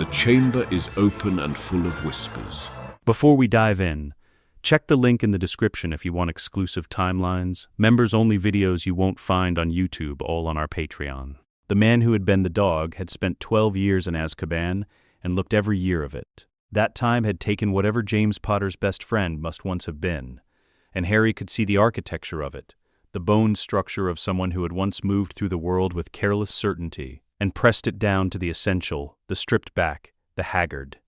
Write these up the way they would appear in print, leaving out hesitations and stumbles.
The chamber is open and full of whispers. Before we dive in, check the link in the description if you want exclusive timelines, members-only videos you won't find on YouTube, all on our Patreon. The man who had been the dog had spent 12 years in Azkaban and looked every year of it. That time had taken whatever James Potter's best friend must once have been, and Harry could see the architecture of it, the bone structure of someone who had once moved through the world with careless certainty and pressed it down to the essential, the stripped back, the haggard.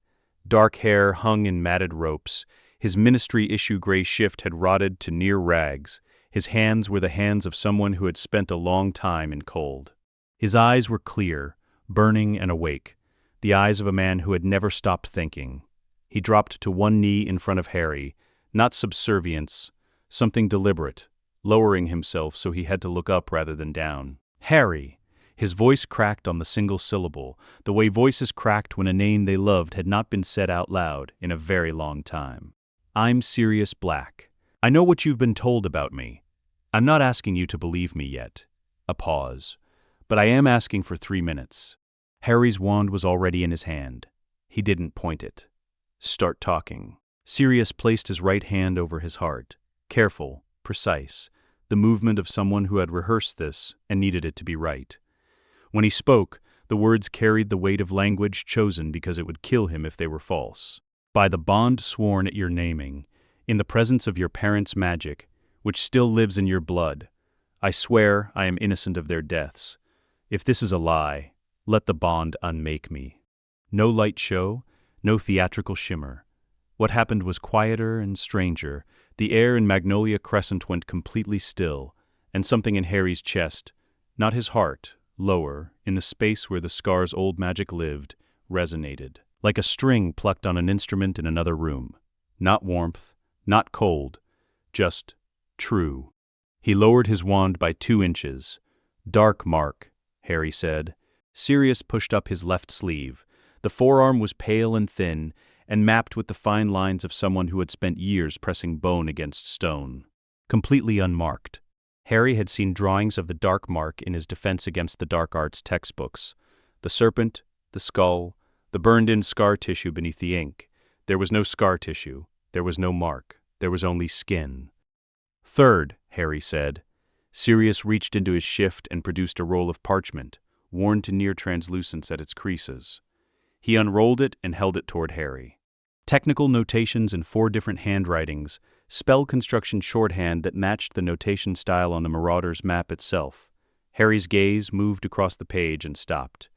Dark hair hung in matted ropes. His ministry-issue gray shift had rotted to near rags. His hands were the hands of someone who had spent a long time in cold. His eyes were clear, burning and awake, the eyes of a man who had never stopped thinking. He dropped to one knee in front of Harry, not subservience, something deliberate, lowering himself so he had to look up rather than down. Harry! His voice cracked on the single syllable, the way voices cracked when a name they loved had not been said out loud in a very long time. I'm Sirius Black. I know what you've been told about me. I'm not asking you to believe me yet. A pause. But I am asking for 3 minutes. Harry's wand was already in his hand. He didn't point it. Start talking. Sirius placed his right hand over his heart. Careful, precise, the movement of someone who had rehearsed this and needed it to be right. When he spoke, the words carried the weight of language chosen because it would kill him if they were false. By the bond sworn at your naming, in the presence of your parents' magic, which still lives in your blood, I swear I am innocent of their deaths. If this is a lie, let the bond unmake me. No light show, no theatrical shimmer. What happened was quieter and stranger. The air in Magnolia Crescent went completely still, and something in Harry's chest, not his heart, lower, in the space where the scar's old magic lived, resonated, like a string plucked on an instrument in another room. Not warmth, not cold, just true. He lowered his wand by 2 inches. Dark mark, Harry said. Sirius pushed up his left sleeve. The forearm was pale and thin, and mapped with the fine lines of someone who had spent years pressing bone against stone. Completely unmarked. Harry had seen drawings of the dark mark in his Defense Against the Dark Arts textbooks. The serpent, the skull, the burned-in scar tissue beneath the ink. There was no scar tissue. There was no mark. There was only skin. Third, Harry said. Sirius reached into his shift and produced a roll of parchment, worn to near translucence at its creases. He unrolled it and held it toward Harry. Technical notations in 4 different handwritings, spell construction shorthand that matched the notation style on the Marauders map itself. Harry's gaze moved across the page and stopped.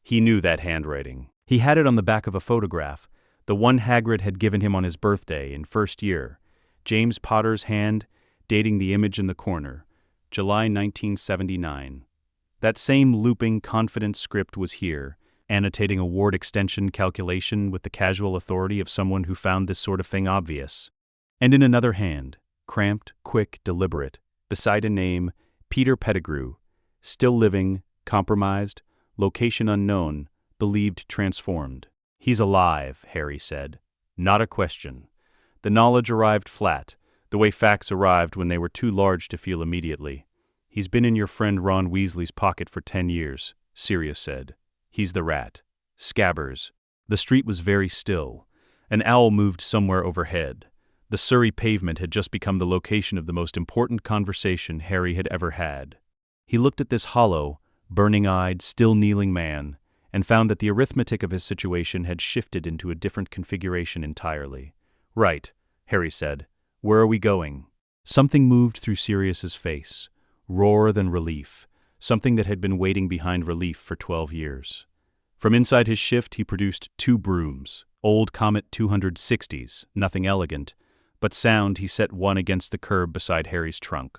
He knew that handwriting. He had it on the back of a photograph, the one Hagrid had given him on his birthday in first year. James Potter's hand, dating the image in the corner, July 1979. That same looping, confident script was here, annotating a ward extension calculation with the casual authority of someone who found this sort of thing obvious. And in another hand, cramped, quick, deliberate, beside a name, Peter Pettigrew, still living, compromised, location unknown, believed transformed. He's alive, Harry said. Not a question. The knowledge arrived flat, the way facts arrived when they were too large to feel immediately. He's been in your friend Ron Weasley's pocket for 10 years, Sirius said. He's the rat. Scabbers. The street was very still. An owl moved somewhere overhead. The Surrey pavement had just become the location of the most important conversation Harry had ever had. He looked at this hollow, burning-eyed, still kneeling man, and found that the arithmetic of his situation had shifted into a different configuration entirely. Right, Harry said. Where are we going? Something moved through Sirius's face, rawer than relief, something that had been waiting behind relief for 12 years. From inside his shift he produced 2 brooms, old Comet 260s, nothing elegant, but sound. He set one against the curb beside Harry's trunk.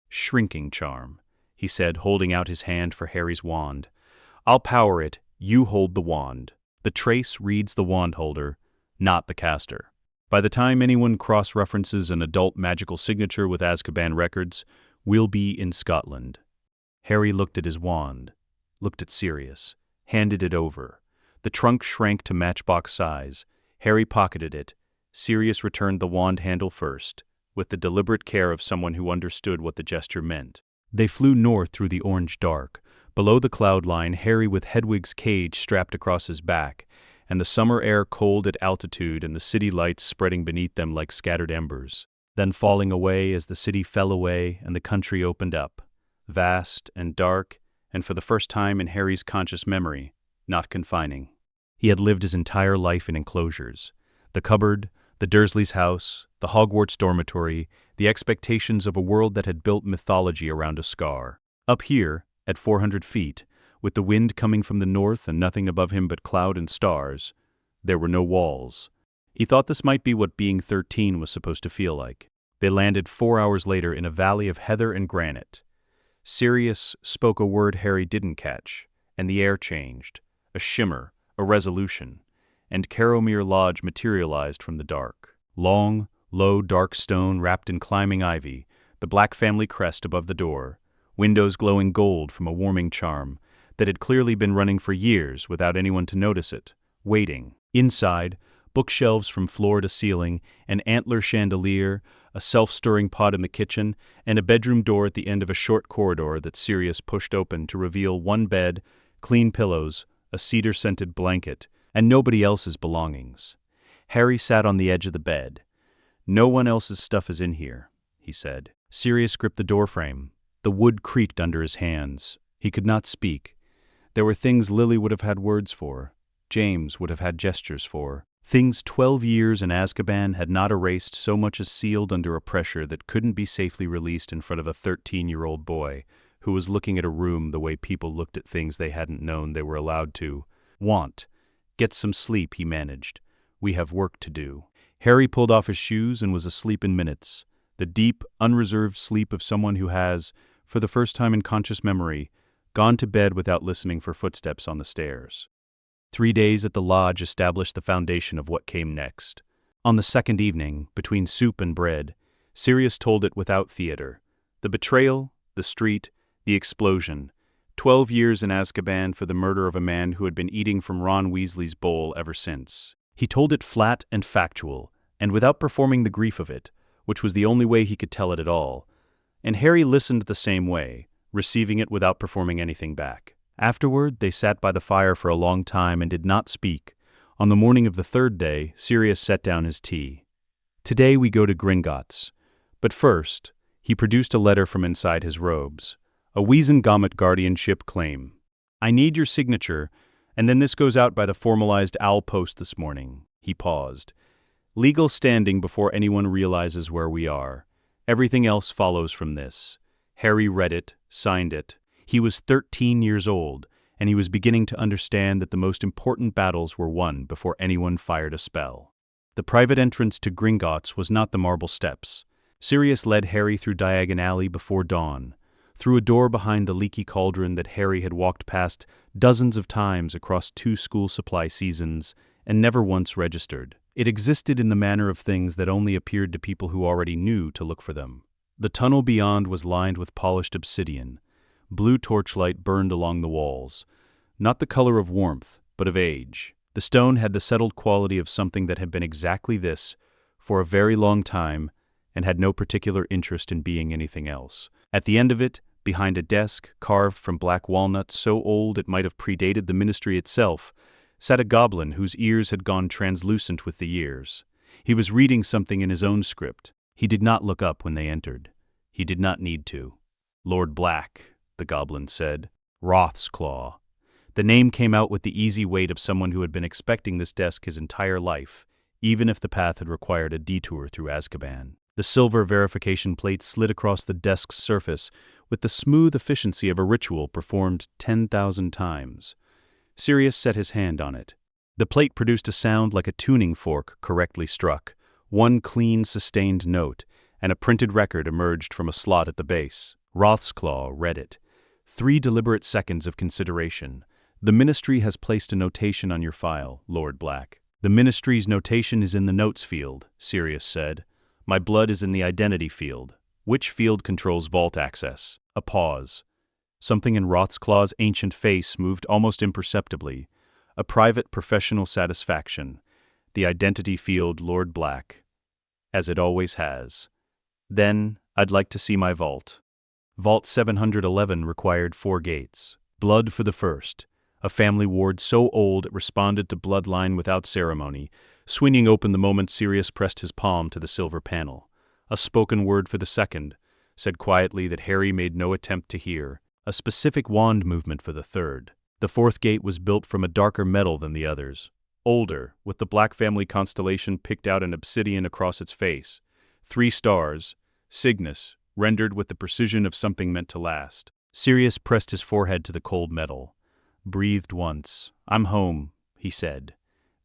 Shrinking charm, he said, holding out his hand for Harry's wand. I'll power it, you hold the wand. The trace reads the wand holder, not the caster. By the time anyone cross-references an adult magical signature with Azkaban records, we'll be in Scotland. Harry looked at his wand, looked at Sirius, handed it over. The trunk shrank to matchbox size. Harry pocketed it. Sirius returned the wand handle first, with the deliberate care of someone who understood what the gesture meant. They flew north through the orange dark. Below the cloud line, Harry with Hedwig's cage strapped across his back, and the summer air cold at altitude and the city lights spreading beneath them like scattered embers, then falling away as the city fell away and the country opened up, vast and dark, and for the first time in Harry's conscious memory, not confining. He had lived his entire life in enclosures. The cupboard, the Dursleys' house, the Hogwarts dormitory, the expectations of a world that had built mythology around a scar. Up here, at 400 feet, with the wind coming from the north and nothing above him but cloud and stars, there were no walls. He thought this might be what being 13 was supposed to feel like. They landed 4 hours later in a valley of heather and granite. Sirius spoke a word Harry didn't catch, and the air changed, a shimmer, a resolution, and Caromere Lodge materialized from the dark. Long, low, dark stone wrapped in climbing ivy, the Black family crest above the door, windows glowing gold from a warming charm that had clearly been running for years without anyone to notice it, waiting. Inside, bookshelves from floor to ceiling, an antler chandelier, a self-stirring pot in the kitchen, and a bedroom door at the end of a short corridor that Sirius pushed open to reveal one bed, clean pillows, a cedar-scented blanket, and nobody else's belongings. Harry sat on the edge of the bed. "No one else's stuff is in here," he said. Sirius gripped the doorframe. The wood creaked under his hands. He could not speak. There were things Lily would have had words for, James would have had gestures for. Things 12 years in Azkaban had not erased so much as sealed under a pressure that couldn't be safely released in front of a 13-year-old boy who was looking at a room the way people looked at things they hadn't known they were allowed to want. "Get some sleep," he managed. "We have work to do." Harry pulled off his shoes and was asleep in minutes. The deep, unreserved sleep of someone who has, for the first time in conscious memory, gone to bed without listening for footsteps on the stairs. 3 days at the lodge established the foundation of what came next. On the second evening, between soup and bread, Sirius told it without theater. The betrayal, the street, the explosion. 12 years in Azkaban for the murder of a man who had been eating from Ron Weasley's bowl ever since. He told it flat and factual, and without performing the grief of it, which was the only way he could tell it at all. And Harry listened the same way, receiving it without performing anything back. Afterward, they sat by the fire for a long time and did not speak. On the morning of the third day, Sirius set down his tea. "Today we go to Gringotts. But first," he produced a letter from inside his robes. "A Wizengamot guardianship claim. I need your signature, and then this goes out by the formalized owl post this morning." He paused. "Legal standing before anyone realizes where we are. Everything else follows from this." Harry read it, signed it. He was 13 years old, and he was beginning to understand that the most important battles were won before anyone fired a spell. The private entrance to Gringotts was not the marble steps. Sirius led Harry through Diagon Alley before dawn, through a door behind the leaky cauldron that Harry had walked past dozens of times across 2 school supply seasons and never once registered. It existed in the manner of things that only appeared to people who already knew to look for them. The tunnel beyond was lined with polished obsidian. Blue torchlight burned along the walls, not the color of warmth, but of age. The stone had the settled quality of something that had been exactly this for a very long time and had no particular interest in being anything else. At the end of it, behind a desk carved from black walnut so old it might have predated the ministry itself, sat a goblin whose ears had gone translucent with the years. He was reading something in his own script. He did not look up when they entered. He did not need to. "Lord Black," the goblin said. "Roth's Claw." The name came out with the easy weight of someone who had been expecting this desk his entire life, even if the path had required a detour through Azkaban. The silver verification plate slid across the desk's surface with the smooth efficiency of a ritual performed 10,000 times. Sirius set his hand on it. The plate produced a sound like a tuning fork correctly struck, one clean, sustained note, and a printed record emerged from a slot at the base. Roth's Claw read it. 3 deliberate seconds of consideration. "The Ministry has placed a notation on your file, Lord Black." "The Ministry's notation is in the notes field," Sirius said. "My blood is in the identity field. Which field controls vault access?" A pause. Something in Roth's Claw's ancient face moved almost imperceptibly. A private professional satisfaction. "The identity field, Lord Black. As it always has." "Then, I'd like to see my vault." Vault 711 required 4 gates. Blood for the first. a family ward so old it responded to bloodline without ceremony, swinging open the moment Sirius pressed his palm to the silver panel. A spoken word for the second, said quietly that Harry made no attempt to hear, a specific wand movement for the third. The fourth gate was built from a darker metal than the others, older, with the Black family constellation picked out in obsidian across its face. 3 stars, Cygnus, rendered with the precision of something meant to last. Sirius pressed his forehead to the cold metal. Breathed once. "I'm home," he said.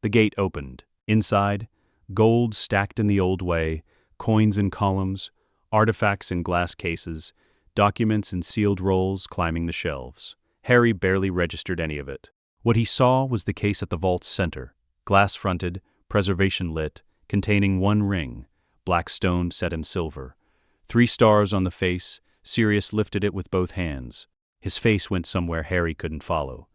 The gate opened. Inside, gold stacked in the old way, coins in columns, artifacts in glass cases, documents in sealed rolls climbing the shelves. Harry barely registered any of it. What he saw was the case at the vault's center, glass-fronted, preservation-lit, containing 1 ring, black stone set in silver. 3 stars on the face. Sirius lifted it with both hands. His face went somewhere Harry couldn't follow,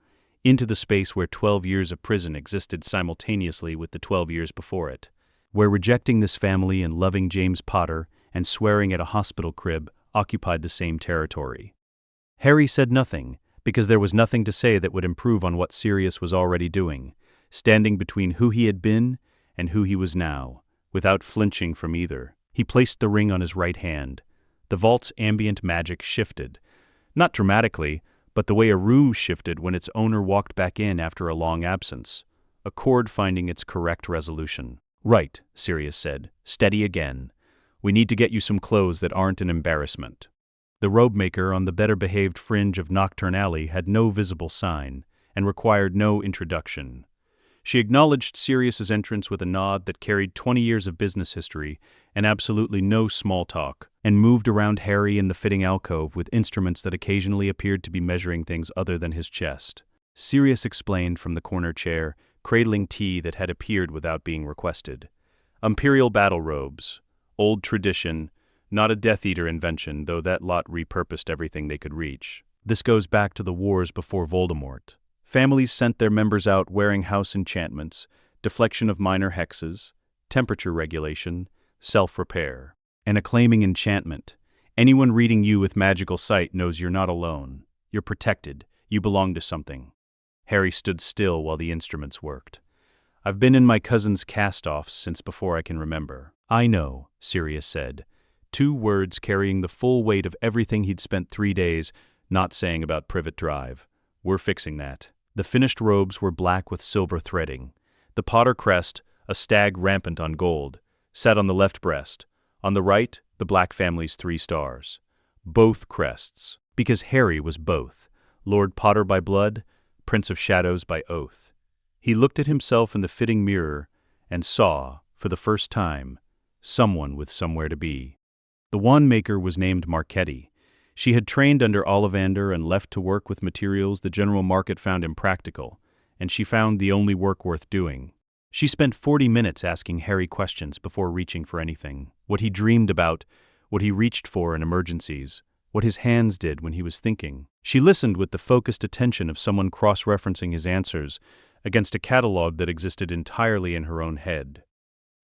into the space where 12 years of prison existed simultaneously with the 12 years before it, where rejecting this family and loving James Potter and swearing at a hospital crib occupied the same territory. Harry said nothing, because there was nothing to say that would improve on what Sirius was already doing, standing between who he had been and who he was now, without flinching from either. He placed the ring on his right hand. The vault's ambient magic shifted. Not dramatically, but the way a room shifted when its owner walked back in after a long absence, a chord finding its correct resolution. "Right," Sirius said. "Steady again. We need to get you some clothes that aren't an embarrassment." The robe-maker on the better-behaved fringe of Nocturne Alley had no visible sign, and required no introduction. She acknowledged Sirius's entrance with a nod that carried 20 years of business history and absolutely no small talk, and moved around Harry in the fitting alcove with instruments that occasionally appeared to be measuring things other than his chest. Sirius explained from the corner chair, cradling tea that had appeared without being requested. Imperial battle robes. Old tradition, not a Death Eater invention, though that lot repurposed everything they could reach. This goes back to the wars before Voldemort. Families sent their members out wearing house enchantments, deflection of minor hexes, temperature regulation, self-repair, and acclaiming enchantment. Anyone reading you with magical sight knows you're not alone. You're protected. You belong to something. Harry stood still while the instruments worked. "I've been in my cousin's cast-offs since before I can remember." "I know," Sirius said. 2 words carrying the full weight of everything he'd spent 3 days not saying about Privet Drive. "We're fixing that." The finished robes were black with silver threading. The Potter crest, a stag rampant on gold, sat on the left breast. On the right, the Black family's 3 stars. Both crests, because Harry was both, Lord Potter by blood, Prince of Shadows by oath. He looked at himself in the fitting mirror and saw, for the first time, someone with somewhere to be. The wand maker was named Marchetti. She had trained under Ollivander and left to work with materials the general market found impractical, and she found the only work worth doing. She spent 40 minutes asking Harry questions before reaching for anything. What he dreamed about, what he reached for in emergencies, what his hands did when he was thinking. She listened with the focused attention of someone cross-referencing his answers against a catalog that existed entirely in her own head.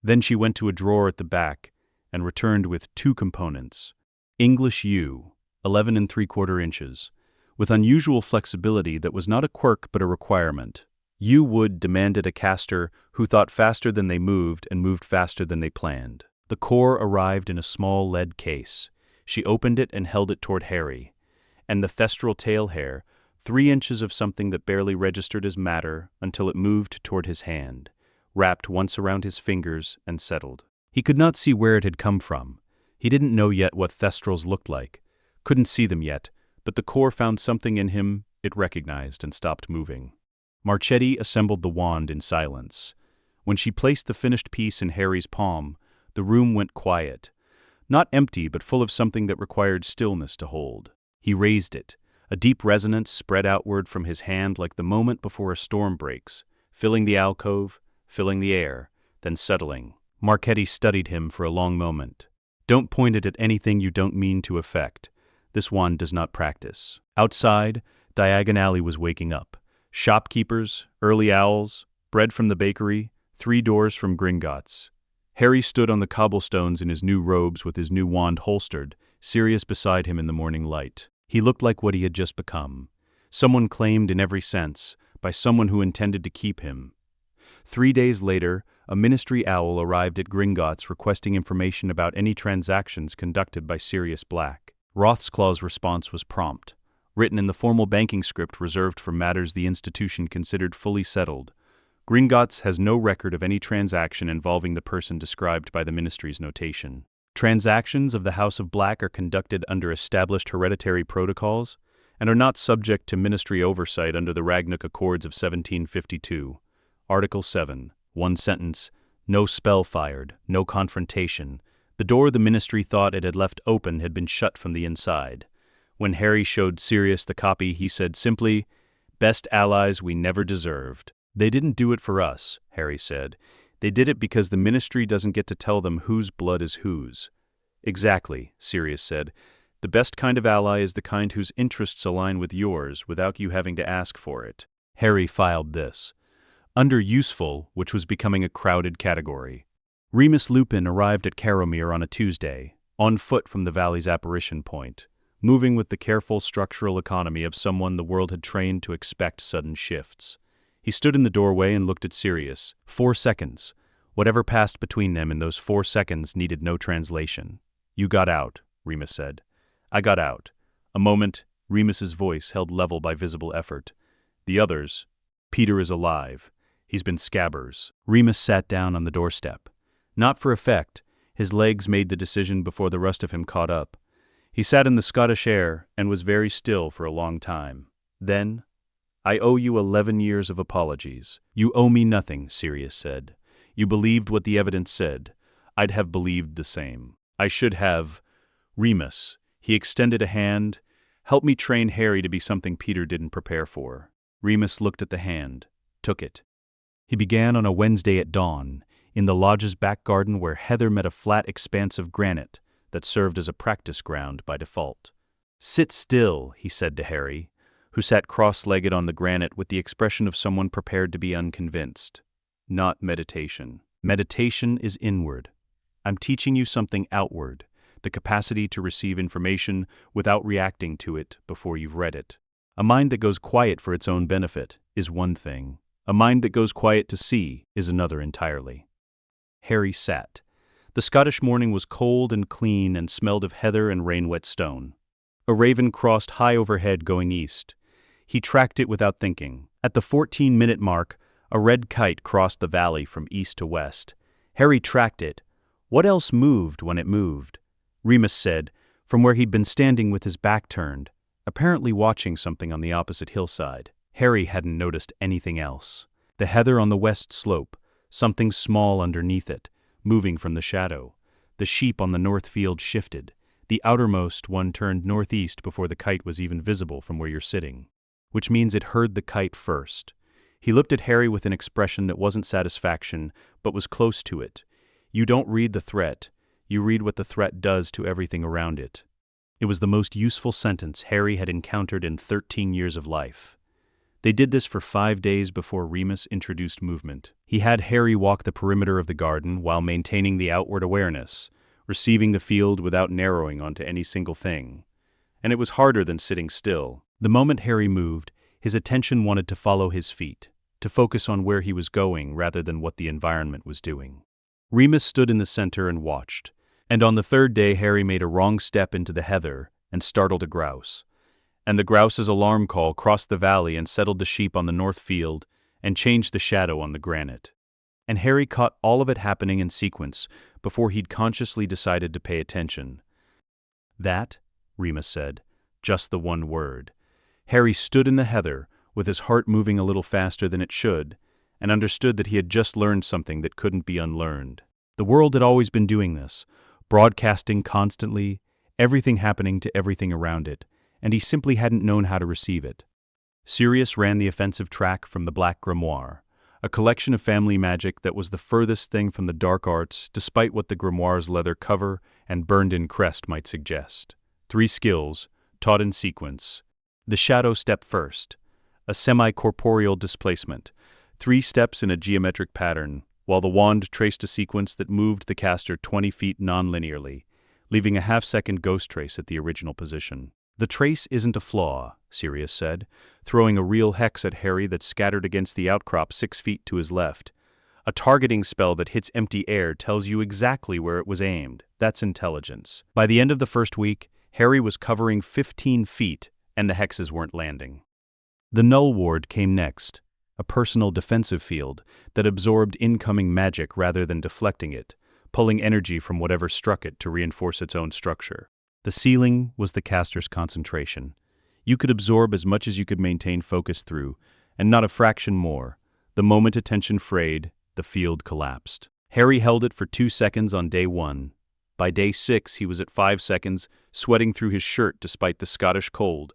Then she went to a drawer at the back and returned with 2 components. English U, 11 3/4 inches, with unusual flexibility that was not a quirk but a requirement. U wood demanded a caster who thought faster than they moved and moved faster than they planned. The core arrived in a small lead case. She opened it and held it toward Harry. And the thestral tail hair, 3 inches of something that barely registered as matter until it moved toward his hand, wrapped once around his fingers and settled. He could not see where it had come from. He didn't know yet what thestrals looked like. Couldn't see them yet, but the core found something in him it recognized and stopped moving. Marchetti assembled the wand in silence. When she placed the finished piece in Harry's palm, the room went quiet. Not empty, but full of something that required stillness to hold. He raised it. A deep resonance spread outward from his hand like the moment before a storm breaks, filling the alcove, filling the air, then settling. Marchetti studied him for a long moment. "Don't point it at anything you don't mean to affect. This wand does not practice." Outside, Diagon Alley was waking up. Shopkeepers, early owls, bread from the bakery, 3 doors from Gringotts. Harry stood on the cobblestones in his new robes with his new wand holstered, Sirius beside him in the morning light. He looked like what he had just become. Someone claimed in every sense, by someone who intended to keep him. 3 days later, a ministry owl arrived at Gringotts requesting information about any transactions conducted by Sirius Black. Rothsclaw's response was prompt, written in the formal banking script reserved for matters the institution considered fully settled. Gringotts has no record of any transaction involving the person described by the ministry's notation. Transactions of the House of Black are conducted under established hereditary protocols and are not subject to ministry oversight under the Ragnarok Accords of 1752. Article 7. One sentence. No spell fired, no confrontation. The door the ministry thought it had left open had been shut from the inside. When Harry showed Sirius the copy, he said simply, "Best allies we never deserved." "They didn't do it for us," Harry said. "They did it because the ministry doesn't get to tell them whose blood is whose." "Exactly," Sirius said. "The best kind of ally is the kind whose interests align with yours without you having to ask for it." Harry filed this. Under useful, which was becoming a crowded category. Remus Lupin arrived at Caromere on a Tuesday, on foot from the valley's apparition point, moving with the careful structural economy of someone the world had trained to expect sudden shifts. He stood in the doorway and looked at Sirius. 4 seconds. Whatever passed between them in those 4 seconds needed no translation. "You got out," Remus said. "I got out." A moment, Remus's voice held level by visible effort. "The others. Peter is alive. He's been Scabbers." Remus sat down on the doorstep. Not for effect, his legs made the decision before the rest of him caught up. He sat in the Scottish air and was very still for a long time. Then, "I owe you 11 years of apologies." "You owe me nothing," Sirius said. "You believed what the evidence said. I'd have believed the same. I should have." "Remus," he extended a hand, "help me train Harry to be something Peter didn't prepare for." Remus looked at the hand, took it. He began on a Wednesday at dawn, in the lodge's back garden where heather met a flat expanse of granite that served as a practice ground by default. "Sit still," he said to Harry, who sat cross-legged on the granite with the expression of someone prepared to be unconvinced. "Not meditation. Meditation is inward. I'm teaching you something outward, the capacity to receive information without reacting to it before you've read it. A mind that goes quiet for its own benefit is one thing. A mind that goes quiet to see is another entirely." Harry sat. The Scottish morning was cold and clean and smelled of heather and rain-wet stone. A raven crossed high overhead going east. He tracked it without thinking. At the 14-minute mark, a red kite crossed the valley from east to west. Harry tracked it. What else moved when it moved? Remus said, from where he'd been standing with his back turned, apparently watching something on the opposite hillside. Harry hadn't noticed anything else. The heather on the west slope, something small underneath it, moving from the shadow. The sheep on the north field shifted. The outermost one turned northeast before the kite was even visible from where you're sitting, which means it heard the kite first. He looked at Harry with an expression that wasn't satisfaction, but was close to it. You don't read the threat. You read what the threat does to everything around it. It was the most useful sentence Harry had encountered in 13 years of life. They did this for 5 days before Remus introduced movement. He had Harry walk the perimeter of the garden while maintaining the outward awareness, receiving the field without narrowing onto any single thing. And it was harder than sitting still. The moment Harry moved, his attention wanted to follow his feet, to focus on where he was going rather than what the environment was doing. Remus stood in the center and watched, and on the 3rd day Harry made a wrong step into the heather and startled a grouse. And the grouse's alarm call crossed the valley and settled the sheep on the north field and changed the shadow on the granite. And Harry caught all of it happening in sequence before he'd consciously decided to pay attention. "That," Remus said, just the one word. Harry stood in the heather, with his heart moving a little faster than it should, and understood that he had just learned something that couldn't be unlearned. The world had always been doing this, broadcasting constantly, everything happening to everything around it, and he simply hadn't known how to receive it. Sirius ran the offensive track from the Black Grimoire, a collection of family magic that was the furthest thing from the dark arts despite what the grimoire's leather cover and burned-in crest might suggest. 3 skills, taught in sequence. The shadow step first, a semi-corporeal displacement, 3 steps in a geometric pattern, while the wand traced a sequence that moved the caster 20 feet non-linearly, leaving a half-second ghost trace at the original position. "The trace isn't a flaw," Sirius said, throwing a real hex at Harry that scattered against the outcrop 6 feet to his left. "A targeting spell that hits empty air tells you exactly where it was aimed. That's intelligence." By the end of the first week, Harry was covering 15 feet, and the hexes weren't landing. The Null Ward came next, a personal defensive field that absorbed incoming magic rather than deflecting it, pulling energy from whatever struck it to reinforce its own structure. The ceiling was the caster's concentration. You could absorb as much as you could maintain focus through, and not a fraction more. The moment attention frayed, the field collapsed. Harry held it for 2 seconds on day 1. By day 6, he was at 5 seconds, sweating through his shirt despite the Scottish cold.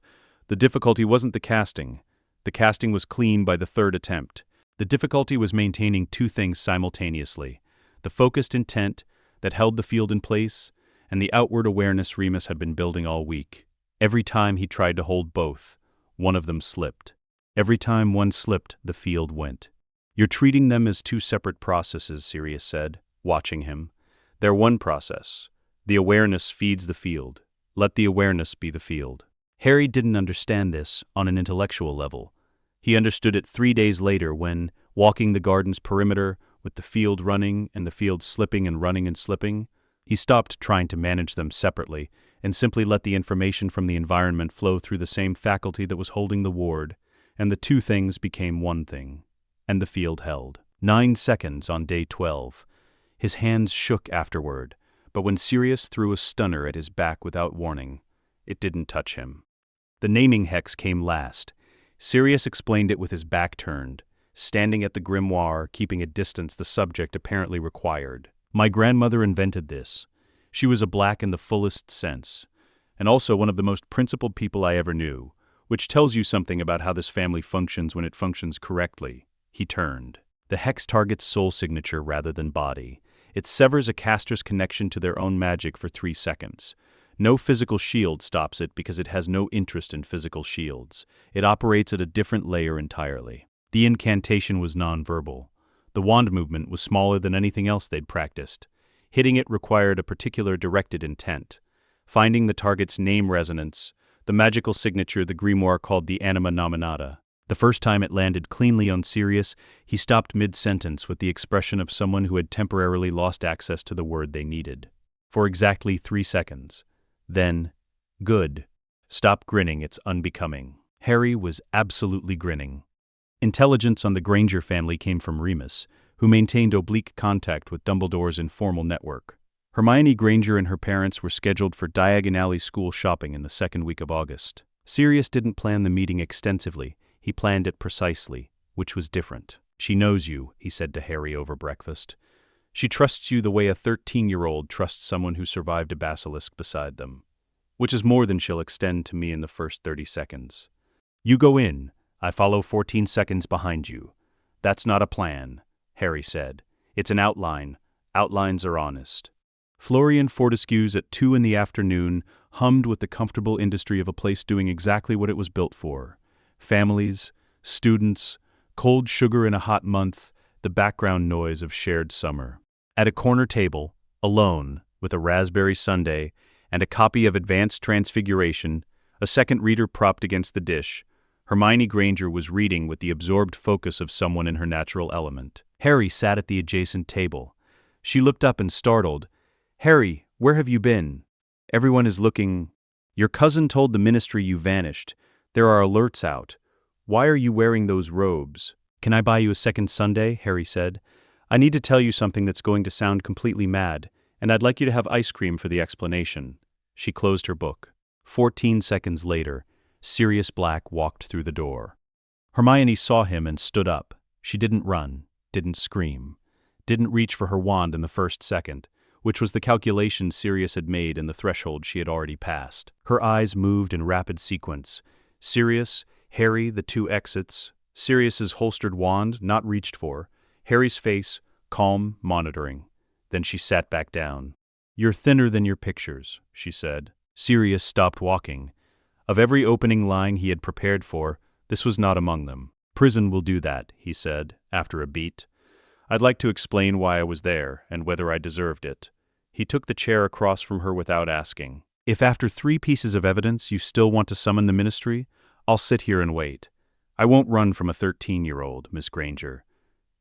The difficulty wasn't the casting. The casting was clean by the 3rd attempt. The difficulty was maintaining 2 things simultaneously: the focused intent that held the field in place, and the outward awareness Remus had been building all week. Every time he tried to hold both, one of them slipped. Every time one slipped, the field went. "You're treating them as 2 separate processes," Sirius said, watching him. "They're one process. The awareness feeds the field. Let the awareness be the field." Harry didn't understand this on an intellectual level. He understood it 3 days later when, walking the garden's perimeter, with the field running and the field slipping and running and slipping, he stopped trying to manage them separately and simply let the information from the environment flow through the same faculty that was holding the ward, and the 2 things became one thing. And the field held. 9 seconds on day 12. His hands shook afterward, but when Sirius threw a stunner at his back without warning, it didn't touch him. The naming hex came last. Sirius explained it with his back turned, standing at the grimoire, keeping a distance the subject apparently required. "My grandmother invented this. She was a Black in the fullest sense, and also one of the most principled people I ever knew, which tells you something about how this family functions when it functions correctly." He turned. The hex targets soul signature rather than body. It severs a caster's connection to their own magic for 3 seconds. No physical shield stops it because it has no interest in physical shields. It operates at a different layer entirely. The incantation was nonverbal. The wand movement was smaller than anything else they'd practiced. Hitting it required a particular directed intent. Finding the target's name resonance, the magical signature the grimoire called the anima nominata. The first time it landed cleanly on Sirius, he stopped mid-sentence with the expression of someone who had temporarily lost access to the word they needed. For exactly 3 seconds. Then, "Good. Stop grinning, it's unbecoming." Harry was absolutely grinning. Intelligence on the Granger family came from Remus, who maintained oblique contact with Dumbledore's informal network. Hermione Granger and her parents were scheduled for Diagon Alley school shopping in the 2nd week of August. Sirius didn't plan the meeting extensively. He planned it precisely, which was different. "She knows you," he said to Harry over breakfast. "She trusts you the way a 13-year-old trusts someone who survived a basilisk beside them. Which is more than she'll extend to me in the first 30 seconds. You go in. I follow 14 seconds behind you." "That's not a plan," Harry said. "It's an outline. Outlines are honest." Florian Fortescue's at 2 in the afternoon hummed with the comfortable industry of a place doing exactly what it was built for. Families, students, cold sugar in a hot month, the background noise of shared summer. At a corner table, alone, with a raspberry sundae and a copy of Advanced Transfiguration, a second reader propped against the dish, Hermione Granger was reading with the absorbed focus of someone in her natural element. Harry sat at the adjacent table. She looked up and startled. "Harry, where have you been? Everyone is looking. Your cousin told the ministry you vanished. There are alerts out. Why are you wearing those robes?" "Can I buy you a second sundae?" Harry said. "I need to tell you something that's going to sound completely mad, and I'd like you to have ice cream for the explanation." She closed her book. 14 seconds later, Sirius Black walked through the door. Hermione saw him and stood up. She didn't run, didn't scream, didn't reach for her wand in the first second, which was the calculation Sirius had made and the threshold she had already passed. Her eyes moved in rapid sequence. Sirius, Harry, the 2 exits, Sirius's holstered wand, not reached for, Harry's face, calm, monitoring. Then she sat back down. "You're thinner than your pictures," she said. Sirius stopped walking. Of every opening line he had prepared for, this was not among them. "Prison will do that," he said, after a beat. "I'd like to explain why I was there, and whether I deserved it." He took the chair across from her without asking. If after 3 pieces of evidence you still want to summon the Ministry, I'll sit here and wait. I won't run from a 13-year-old, Miss Granger.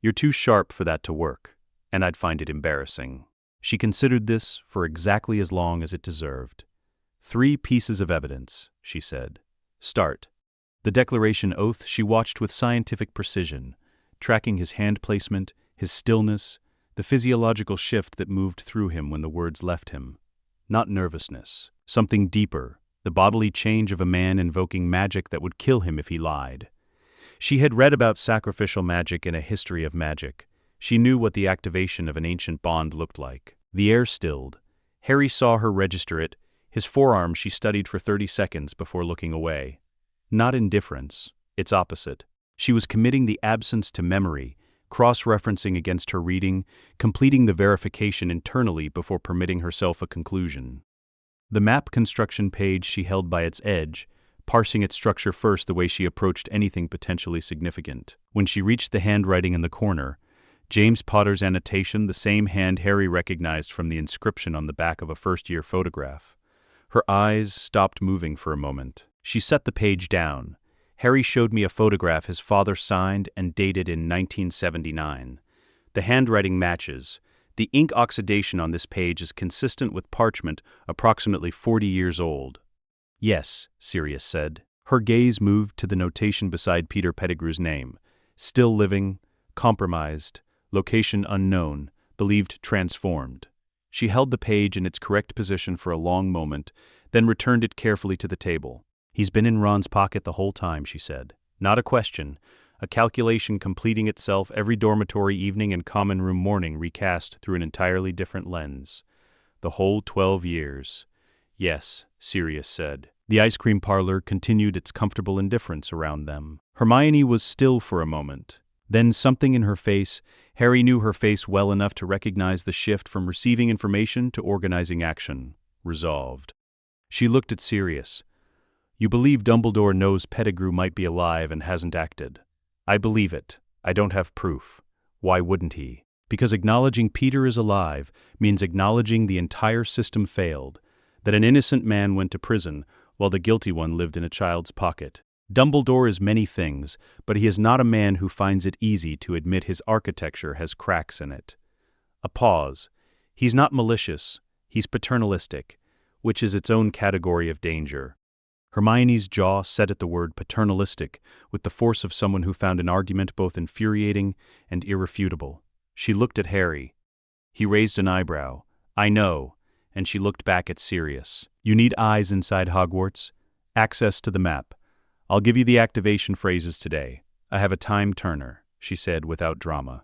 You're too sharp for that to work, and I'd find it embarrassing. She considered this for exactly as long as it deserved. 3 pieces of evidence, she said. Start. The declaration oath she watched with scientific precision, tracking his hand placement, his stillness, the physiological shift that moved through him when the words left him. Not nervousness, something deeper, the bodily change of a man invoking magic that would kill him if he lied. She had read about sacrificial magic in A History of Magic. She knew what the activation of an ancient bond looked like. The air stilled. Harry saw her register it, his forearm she studied for 30 seconds before looking away. Not indifference, its opposite. She was committing the absence to memory, cross-referencing against her reading, completing the verification internally before permitting herself a conclusion. The map construction page she held by its edge, parsing its structure first the way she approached anything potentially significant. When she reached the handwriting in the corner, James Potter's annotation, the same hand Harry recognized from the inscription on the back of a first-year photograph. Her eyes stopped moving for a moment. She set the page down. Harry showed me a photograph his father signed and dated in 1979. The handwriting matches. The ink oxidation on this page is consistent with parchment approximately 40 years old. Yes, Sirius said. Her gaze moved to the notation beside Peter Pettigrew's name. Still living, compromised, location unknown, believed transformed. She held the page in its correct position for a long moment, then returned it carefully to the table. He's been in Ron's pocket the whole time, she said. Not a question. A calculation completing itself every dormitory evening and common room morning recast through an entirely different lens. The whole 12 years. Yes, Sirius said. The ice cream parlor continued its comfortable indifference around them. Hermione was still for a moment. Then something in her face, Harry knew her face well enough to recognize the shift from receiving information to organizing action, resolved. She looked at Sirius. You believe Dumbledore knows Pettigrew might be alive and hasn't acted. I believe it. I don't have proof. Why wouldn't he? Because acknowledging Peter is alive means acknowledging the entire system failed, that an innocent man went to prison while the guilty one lived in a child's pocket. Dumbledore is many things, but he is not a man who finds it easy to admit his architecture has cracks in it. A pause. He's not malicious, he's paternalistic, which is its own category of danger. Hermione's jaw set at the word paternalistic with the force of someone who found an argument both infuriating and irrefutable. She looked at Harry. He raised an eyebrow. I know, and she looked back at Sirius. You need eyes inside Hogwarts? Access to the map. I'll give you the activation phrases today. I have a time turner, she said without drama.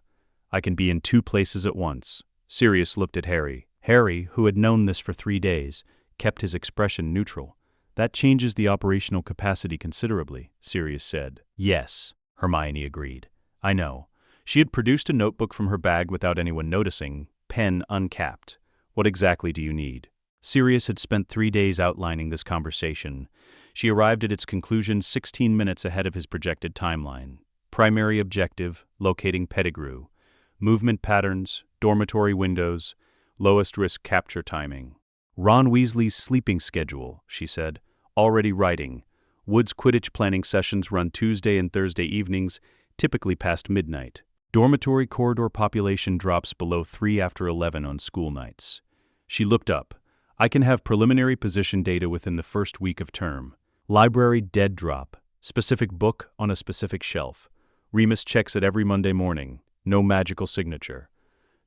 I can be in 2 places at once. Sirius looked at Harry. Harry, who had known this for 3 days, kept his expression neutral. That changes the operational capacity considerably, Sirius said. Yes, Hermione agreed. I know. She had produced a notebook from her bag without anyone noticing, pen uncapped. What exactly do you need? Sirius had spent 3 days outlining this conversation. She arrived at its conclusion 16 minutes ahead of his projected timeline. Primary objective, locating Pettigrew. Movement patterns, dormitory windows, lowest risk capture timing. Ron Weasley's sleeping schedule, she said. Already writing. Wood's Quidditch planning sessions run Tuesday and Thursday evenings, typically past midnight. Dormitory corridor population drops below 3 after 11 on school nights. She looked up. I can have preliminary position data within the first week of term. Library dead drop. Specific book on a specific shelf. Remus checks it every Monday morning. No magical signature.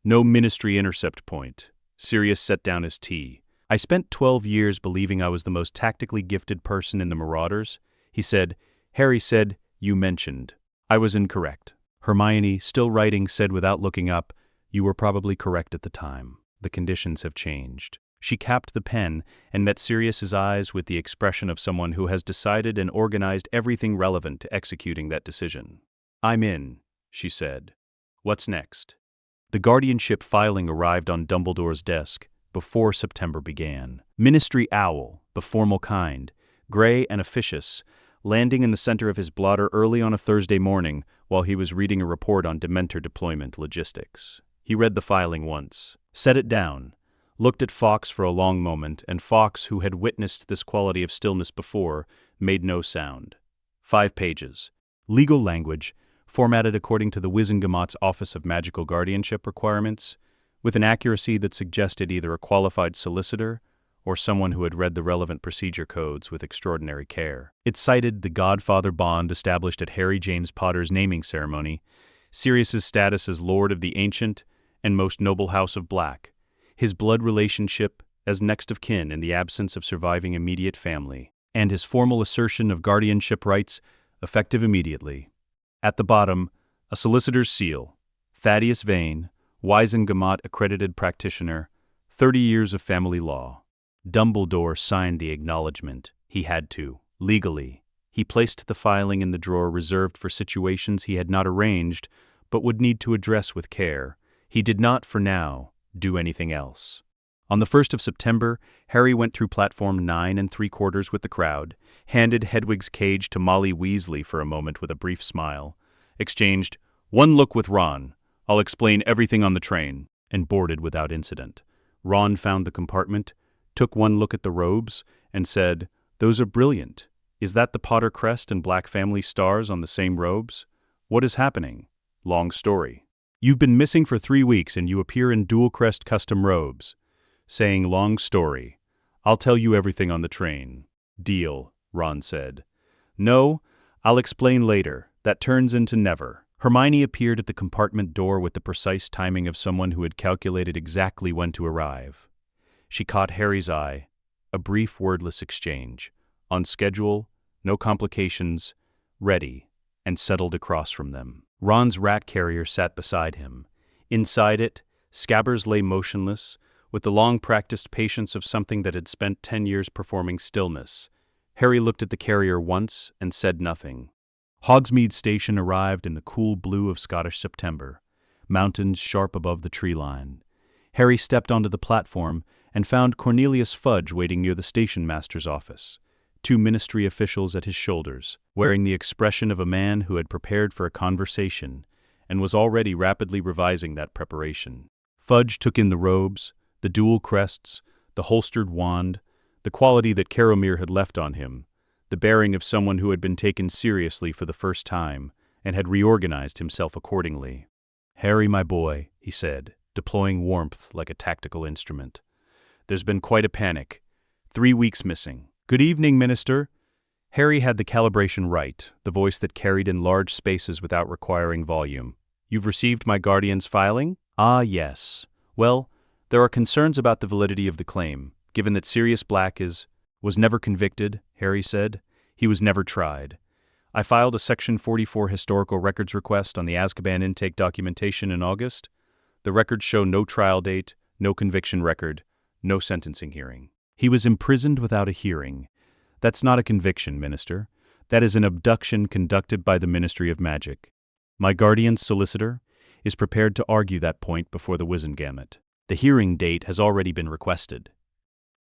No ministry intercept point. Sirius set down his tea. I spent 12 years believing I was the most tactically gifted person in the Marauders. He said, Harry said, you mentioned. I was incorrect. Hermione, still writing, said without looking up, you were probably correct at the time. The conditions have changed. She capped the pen and met Sirius's eyes with the expression of someone who has decided and organized everything relevant to executing that decision. I'm in, she said. What's next? The guardianship filing arrived on Dumbledore's desk before September began. Ministry owl, the formal kind, gray and officious, landing in the center of his blotter early on a Thursday morning while he was reading a report on Dementor deployment logistics. He read the filing once, set it down, looked at Fawkes for a long moment, and Fawkes, who had witnessed this quality of stillness before, made no sound. 5 pages. Legal language, formatted according to the Wizengamot's Office of Magical Guardianship requirements, with an accuracy that suggested either a qualified solicitor or someone who had read the relevant procedure codes with extraordinary care. It cited the godfather bond established at Harry James Potter's naming ceremony, Sirius's status as Lord of the Ancient and Most Noble House of Black, his blood relationship as next of kin in the absence of surviving immediate family, and his formal assertion of guardianship rights effective immediately. At the bottom, a solicitor's seal, Thaddeus Vane, Wizengamot accredited practitioner, 30 years of family law. Dumbledore signed the acknowledgement. He had to, legally. He placed the filing in the drawer reserved for situations he had not arranged but would need to address with care. He did not, for now, do anything else. On the 1st of September, Harry went through platform 9 3/4 with the crowd, handed Hedwig's cage to Molly Weasley for a moment with a brief smile, exchanged one look with Ron, "I'll explain everything on the train," and boarded without incident. Ron found the compartment, took one look at the robes, and said, "Those are brilliant. Is that the Potter crest and Black family stars on the same robes? What is happening? Long story. You've been missing for 3 weeks and you appear in dual crest custom robes." Saying long story, "I'll tell you everything on the train." "Deal," Ron said. "No, I'll explain later. That turns into never." Hermione appeared at the compartment door with the precise timing of someone who had calculated exactly when to arrive. She caught Harry's eye. A brief wordless exchange. On schedule, no complications, ready, and settled across from them. Ron's rat carrier sat beside him. Inside it, Scabbers lay motionless, with the long-practiced patience of something that had spent 10 years performing stillness. Harry looked at the carrier once and said nothing. Hogsmeade Station arrived in the cool blue of Scottish September, mountains sharp above the tree line. Harry stepped onto the platform and found Cornelius Fudge waiting near the station master's office, 2 ministry officials at his shoulders, wearing the expression of a man who had prepared for a conversation and was already rapidly revising that preparation. Fudge took in the robes, the dual crests, the holstered wand, the quality that Caromir had left on him, the bearing of someone who had been taken seriously for the first time and had reorganized himself accordingly. "Harry, my boy," he said, deploying warmth like a tactical instrument. "There's been quite a panic. 3 weeks missing." "Good evening, Minister." Harry had the calibration right, the voice that carried in large spaces without requiring volume. "You've received my guardian's filing?" "Ah, yes. Well, there are concerns about the validity of the claim, given that Sirius Black was never convicted," Harry said. "He was never tried. I filed a Section 44 historical records request on the Azkaban intake documentation in August. The records show no trial date, no conviction record, no sentencing hearing. He was imprisoned without a hearing. That's not a conviction, Minister. That is an abduction conducted by the Ministry of Magic. My guardian's solicitor is prepared to argue that point before the Wizengamot. The hearing date has already been requested."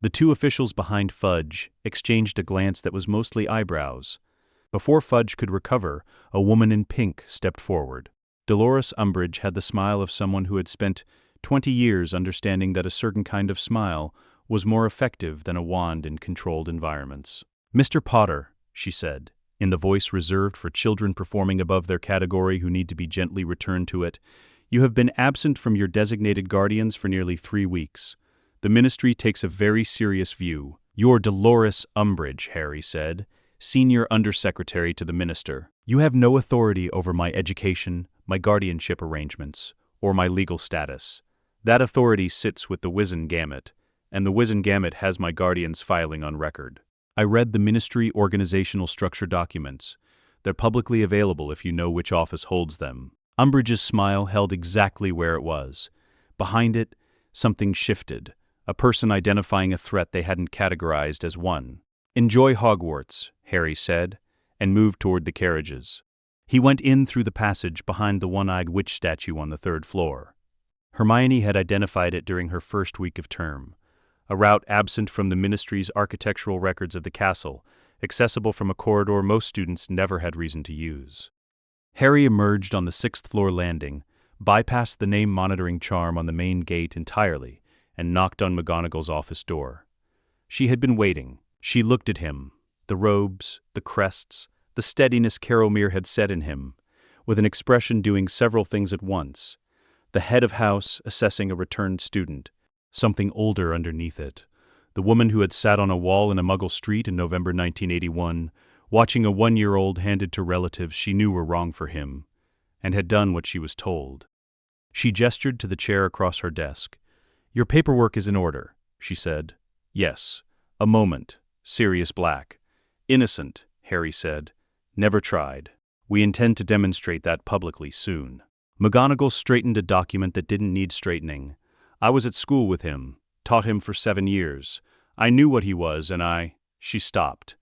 The 2 officials behind Fudge exchanged a glance that was mostly eyebrows. Before Fudge could recover, a woman in pink stepped forward. Dolores Umbridge had the smile of someone who had spent 20 years understanding that a certain kind of smile was more effective than a wand in controlled environments. "Mr. Potter," she said, in the voice reserved for children performing above their category who need to be gently returned to it, "you have been absent from your designated guardians for nearly 3 weeks. The Ministry takes a very serious view." "You're Dolores Umbridge," Harry said, Senior Undersecretary to the Minister. "You have no authority over my education, my guardianship arrangements, or my legal status. That authority sits with the Wizengamot, and the Wizengamot has my guardian's filing on record. I read the Ministry organizational structure documents. They're publicly available if you know which office holds them." Umbridge's smile held exactly where it was. Behind it, something shifted, a person identifying a threat they hadn't categorized as one. "Enjoy Hogwarts," Harry said, and moved toward the carriages. He went in through the passage behind the one-eyed witch statue on the 3rd floor. Hermione had identified it during her first week of term, a route absent from the Ministry's architectural records of the castle, accessible from a corridor most students never had reason to use. Harry emerged on the 6th floor landing, bypassed the name monitoring charm on the main gate entirely, and knocked on McGonagall's office door. She had been waiting. She looked at him, the robes, the crests, the steadiness Carolmere had set in him, with an expression doing several things at once. The head of house assessing a returned student, something older underneath it. The woman who had sat on a wall in a Muggle street in November 1981, watching a 1-year-old handed to relatives she knew were wrong for him, and had done what she was told. She gestured to the chair across her desk. "Your paperwork is in order," she said. "Yes. A moment. Sirius Black." "Innocent," Harry said. "Never tried. We intend to demonstrate that publicly soon." McGonagall straightened a document that didn't need straightening. "I was at school with him, taught him for 7 years. I knew what he was, and She stopped.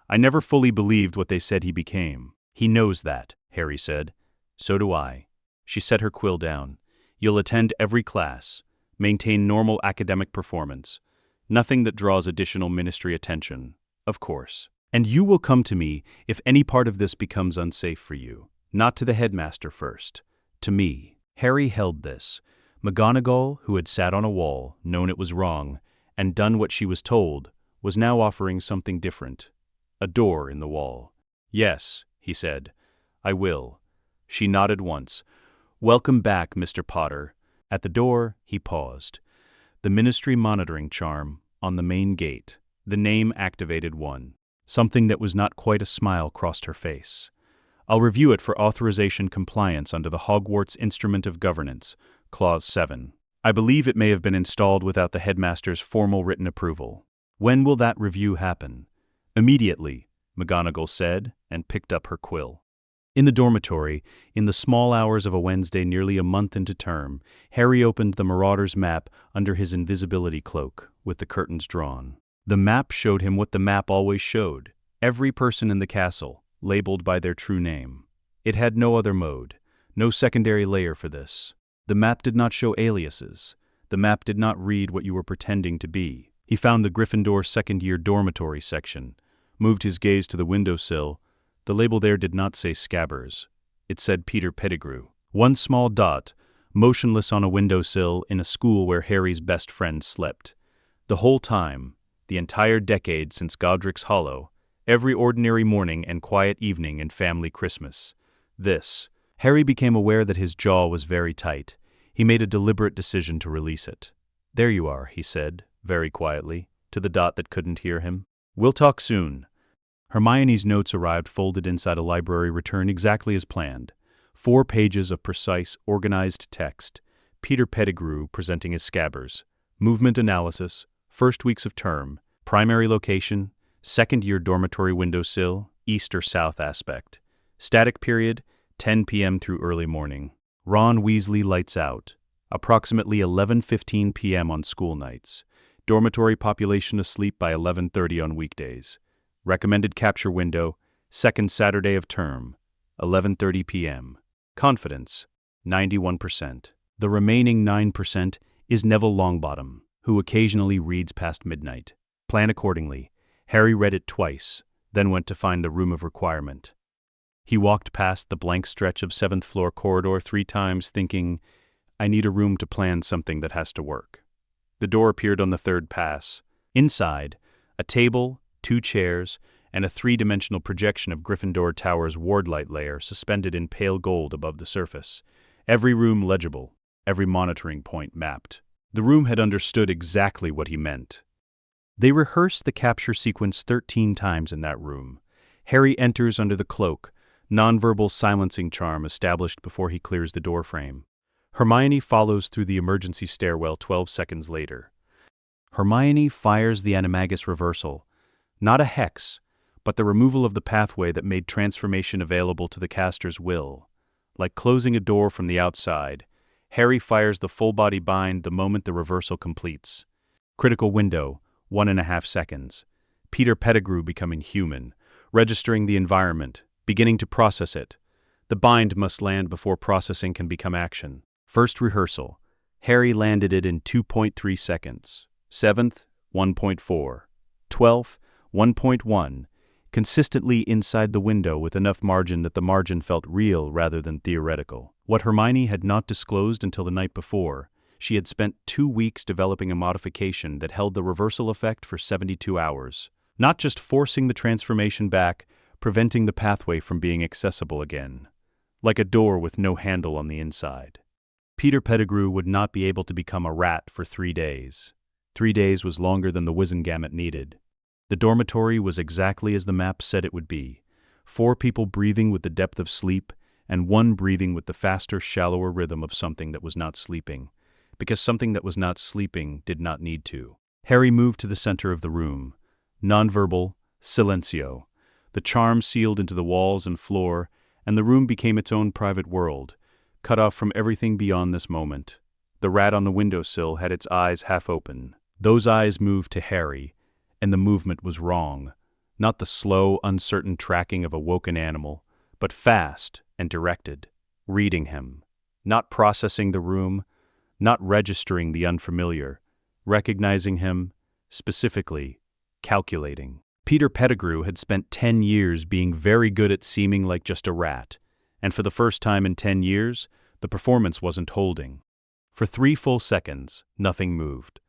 "I never fully believed what they said he became." "He knows that," Harry said. "So do I." She set her quill down. "You'll attend every class, maintain normal academic performance, nothing that draws additional ministry attention, of course. And you will come to me if any part of this becomes unsafe for you. Not to the headmaster first. To me." Harry held this. McGonagall, who had sat on a wall, known it was wrong, and done what she was told, was now offering something different. A door in the wall. "Yes," he said. "I will." She nodded once. "Welcome back, Mr. Potter." At the door, he paused. The ministry monitoring charm, on the main gate. The name activated one. Something that was not quite a smile crossed her face. "I'll review it for authorization compliance under the Hogwarts Instrument of Governance, Clause 7. I believe it may have been installed without the headmaster's formal written approval. When will that review happen?" "Immediately," McGonagall said, and picked up her quill. In the dormitory, in the small hours of a Wednesday nearly a month into term, Harry opened the Marauders map under his invisibility cloak, with the curtains drawn. The map showed him what the map always showed: every person in the castle, labeled by their true name. It had no other mode, no secondary layer for this. The map did not show aliases. The map did not read what you were pretending to be. He found the Gryffindor second-year dormitory section, moved his gaze to the windowsill. The label there did not say Scabbers. It said Peter Pettigrew. One small dot, motionless on a windowsill in a school where Harry's best friend slept. The whole time, the entire decade since Godric's Hollow, every ordinary morning and quiet evening and family Christmas. This. Harry became aware that his jaw was very tight. He made a deliberate decision to release it. "There you are," he said, very quietly, to the dot that couldn't hear him. "We'll talk soon." Hermione's notes arrived folded inside a library return exactly as planned. 4 pages of precise, organized text. Peter Pettigrew presenting his Scabbers. Movement analysis. First weeks of term. Primary location. Second-year dormitory windowsill. East or south aspect. Static period. 10 p.m. through early morning. Ron Weasley lights out. Approximately 11:15 p.m. on school nights. Dormitory population asleep by 11:30 on weekdays. Recommended capture window, second Saturday of term, 11:30 p.m. Confidence, 91%. The remaining 9% is Neville Longbottom, who occasionally reads past midnight. Plan accordingly. Harry read it twice, then went to find the room of requirement. He walked past the blank stretch of 7th floor corridor 3 times, thinking, "I need a room to plan something that has to work." The door appeared on the 3rd pass. Inside, a table, 2 chairs, and a 3-dimensional projection of Gryffindor Tower's wardlight layer suspended in pale gold above the surface. Every room legible, every monitoring point mapped. The room had understood exactly what he meant. They rehearsed the capture sequence 13 times in that room. Harry enters under the cloak, nonverbal silencing charm established before he clears the doorframe. Hermione follows through the emergency stairwell 12 seconds later. Hermione fires the animagus reversal. Not a hex, but the removal of the pathway that made transformation available to the caster's will. Like closing a door from the outside, Harry fires the full-body bind the moment the reversal completes. Critical window, 1.5 seconds. Peter Pettigrew becoming human, registering the environment, beginning to process it. The bind must land before processing can become action. First rehearsal. Harry landed it in 2.3 seconds. 7th, 1.4. 12th, 1.1. Consistently inside the window with enough margin that the margin felt real rather than theoretical. What Hermione had not disclosed until the night before, She had spent 2 weeks developing a modification that held the reversal effect for 72 hours, not just forcing the transformation back, preventing the pathway from being accessible again, like a door with no handle on the inside. Peter Pettigrew would not be able to become a rat for 3 days. 3 days was longer than the Wizengamot needed. The dormitory was exactly as the map said it would be. 4 people breathing with the depth of sleep, and 1 breathing with the faster, shallower rhythm of something that was not sleeping, because something that was not sleeping did not need to. Harry moved to the center of the room. Nonverbal, silencio. The charm sealed into the walls and floor, and the room became its own private world, cut off from everything beyond this moment. The rat on the windowsill had its eyes half open. Those eyes moved to Harry, and the movement was wrong. Not the slow, uncertain tracking of a woken animal, but fast and directed, reading him, not processing the room, not registering the unfamiliar, recognizing him, specifically, calculating. Peter Pettigrew had spent 10 years being very good at seeming like just a rat, and for the first time in 10 years, the performance wasn't holding. For 3 full seconds, nothing moved.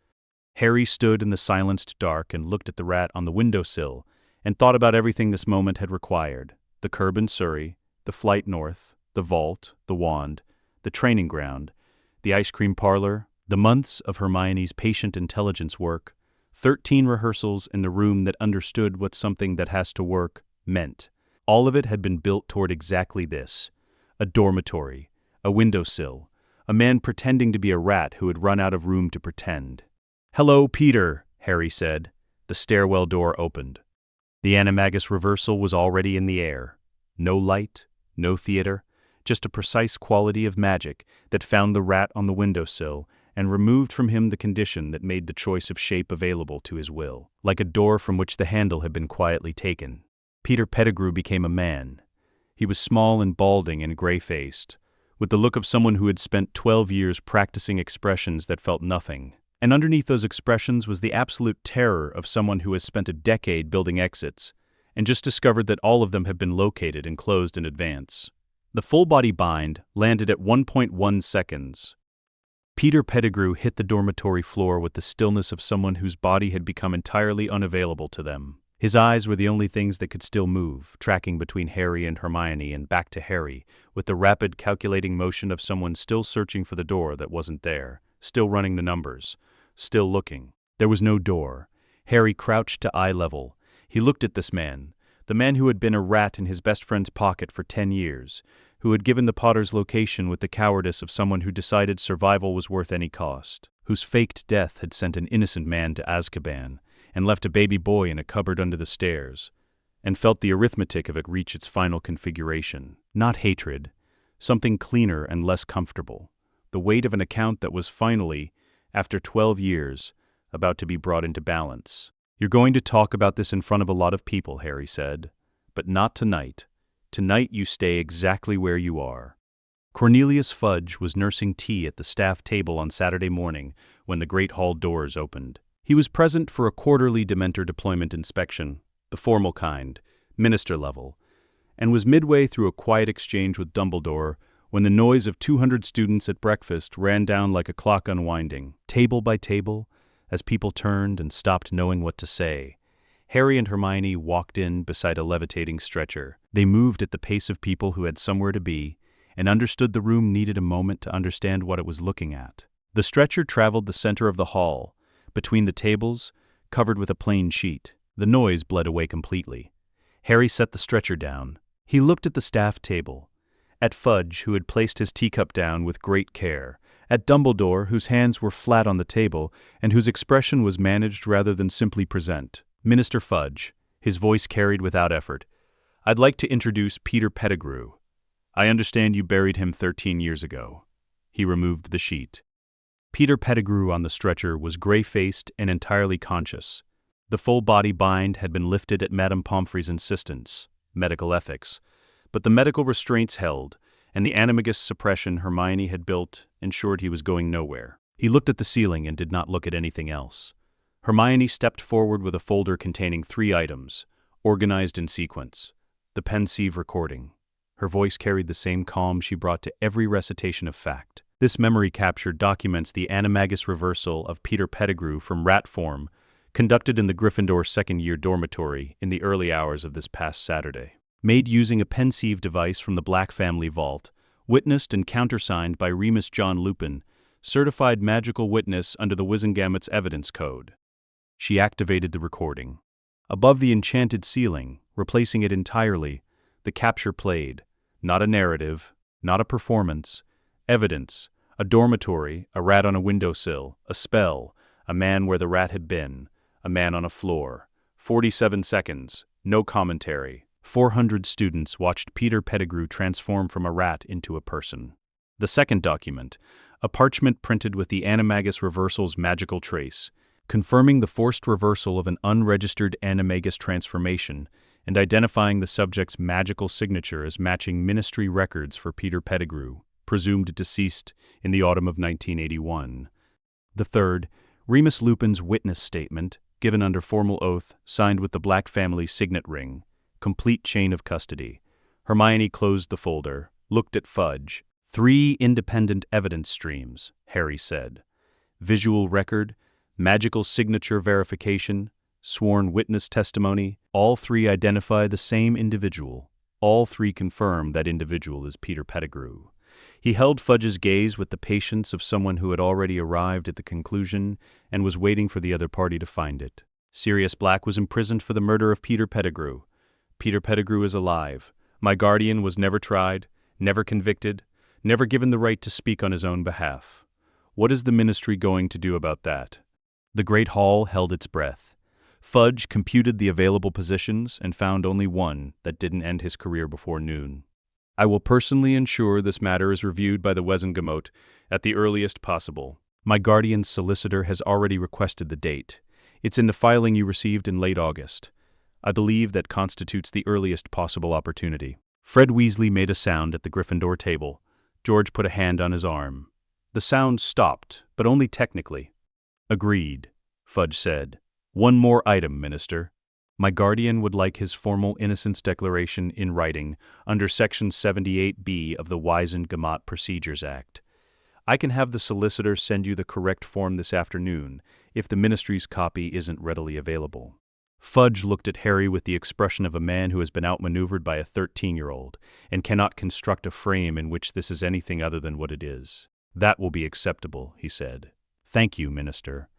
Harry stood in the silenced dark and looked at the rat on the windowsill and thought about everything this moment had required: the curb in Surrey, the flight north, the vault, the wand, the training ground, the ice cream parlor, the months of Hermione's patient intelligence work, 13 rehearsals in the room that understood what something that has to work meant. All of it had been built toward exactly this: a dormitory, a windowsill, a man pretending to be a rat who had run out of room to pretend. "Hello, Peter," Harry said. The stairwell door opened. The animagus reversal was already in the air. No light, no theater, just a precise quality of magic that found the rat on the windowsill and removed from him the condition that made the choice of shape available to his will, like a door from which the handle had been quietly taken. Peter Pettigrew became a man. He was small and balding and gray-faced, with the look of someone who had spent 12 years practicing expressions that felt nothing. And underneath those expressions was the absolute terror of someone who has spent a decade building exits, and just discovered that all of them have been located and closed in advance. The full-body bind landed at 1.1 seconds. Peter Pettigrew hit the dormitory floor with the stillness of someone whose body had become entirely unavailable to them. His eyes were the only things that could still move, tracking between Harry and Hermione and back to Harry, with the rapid calculating motion of someone still searching for the door that wasn't there, still running the numbers, still looking. There was no door. Harry crouched to eye level. He looked at this man, the man who had been a rat in his best friend's pocket for 10 years, who had given the Potter's location with the cowardice of someone who decided survival was worth any cost, whose faked death had sent an innocent man to Azkaban and left a baby boy in a cupboard under the stairs, and felt the arithmetic of it reach its final configuration. Not hatred, something cleaner and less comfortable, the weight of an account that was finally, after 12 years, about to be brought into balance. "You're going to talk about this in front of a lot of people," Harry said, "but not tonight. Tonight you stay exactly where you are." Cornelius Fudge was nursing tea at the staff table on Saturday morning when the great hall doors opened. He was present for a quarterly Dementor deployment inspection, the formal kind, minister level, and was midway through a quiet exchange with Dumbledore when the noise of 200 students at breakfast ran down like a clock unwinding, table by table, as people turned and stopped knowing what to say. Harry and Hermione walked in beside a levitating stretcher. They moved at the pace of people who had somewhere to be, and understood the room needed a moment to understand what it was looking at. The stretcher traveled the center of the hall, between the tables, covered with a plain sheet. The noise bled away completely. Harry set the stretcher down. He looked at the staff table, at Fudge, who had placed his teacup down with great care, at Dumbledore, whose hands were flat on the table and whose expression was managed rather than simply present. "Minister Fudge," his voice carried without effort, "I'd like to introduce Peter Pettigrew. I understand you buried him 13 years ago." He removed the sheet. Peter Pettigrew on the stretcher was gray-faced and entirely conscious. The full-body bind had been lifted at Madame Pomfrey's insistence, medical ethics, but the medical restraints held, and the animagus suppression Hermione had built ensured he was going nowhere. He looked at the ceiling and did not look at anything else. Hermione stepped forward with a folder containing 3 items, organized in sequence. The pensieve recording. Her voice carried the same calm she brought to every recitation of fact. This memory capture documents the animagus reversal of Peter Pettigrew from rat form, conducted in the Gryffindor second-year dormitory in the early hours of this past Saturday. Made using a pensieve device from the Black family vault, witnessed and countersigned by Remus John Lupin, certified magical witness under the Wizengamet's evidence code. She activated the recording. Above the enchanted ceiling, replacing it entirely, the capture played. Not a narrative, not a performance. Evidence. A dormitory, a rat on a windowsill, a spell, a man where the rat had been, a man on a floor. 47 seconds. No commentary. 400 students watched Peter Pettigrew transform from a rat into a person. The second document, a parchment printed with the animagus reversal's magical trace, confirming the forced reversal of an unregistered animagus transformation and identifying the subject's magical signature as matching ministry records for Peter Pettigrew, presumed deceased in the autumn of 1981. The third, Remus Lupin's witness statement, given under formal oath, signed with the Black family signet ring. Complete chain of custody. Hermione closed the folder, looked at Fudge. 3 independent evidence streams, Harry said. Visual record, magical signature verification, sworn witness testimony, all 3 identify the same individual. All 3 confirm that individual is Peter Pettigrew. He held Fudge's gaze with the patience of someone who had already arrived at the conclusion and was waiting for the other party to find it. Sirius Black was imprisoned for the murder of Peter Pettigrew. Peter Pettigrew is alive. My guardian was never tried, never convicted, never given the right to speak on his own behalf. What is the ministry going to do about that? The great hall held its breath. Fudge computed the available positions and found only one that didn't end his career before noon. I will personally ensure this matter is reviewed by the Wizengamot at the earliest possible. My guardian's solicitor has already requested the date. It's in the filing you received in late August. I believe that constitutes the earliest possible opportunity. Fred Weasley made a sound at the Gryffindor table. George put a hand on his arm. The sound stopped, but only technically. Agreed, Fudge said. One more item, Minister. My guardian would like his formal innocence declaration in writing under Section 78B of the Wizengamot Procedures Act. I can have the solicitor send you the correct form this afternoon if the ministry's copy isn't readily available. Fudge looked at Harry with the expression of a man who has been outmaneuvered by a 13-year-old and cannot construct a frame in which this is anything other than what it is. That will be acceptable, he said. Thank you, Minister.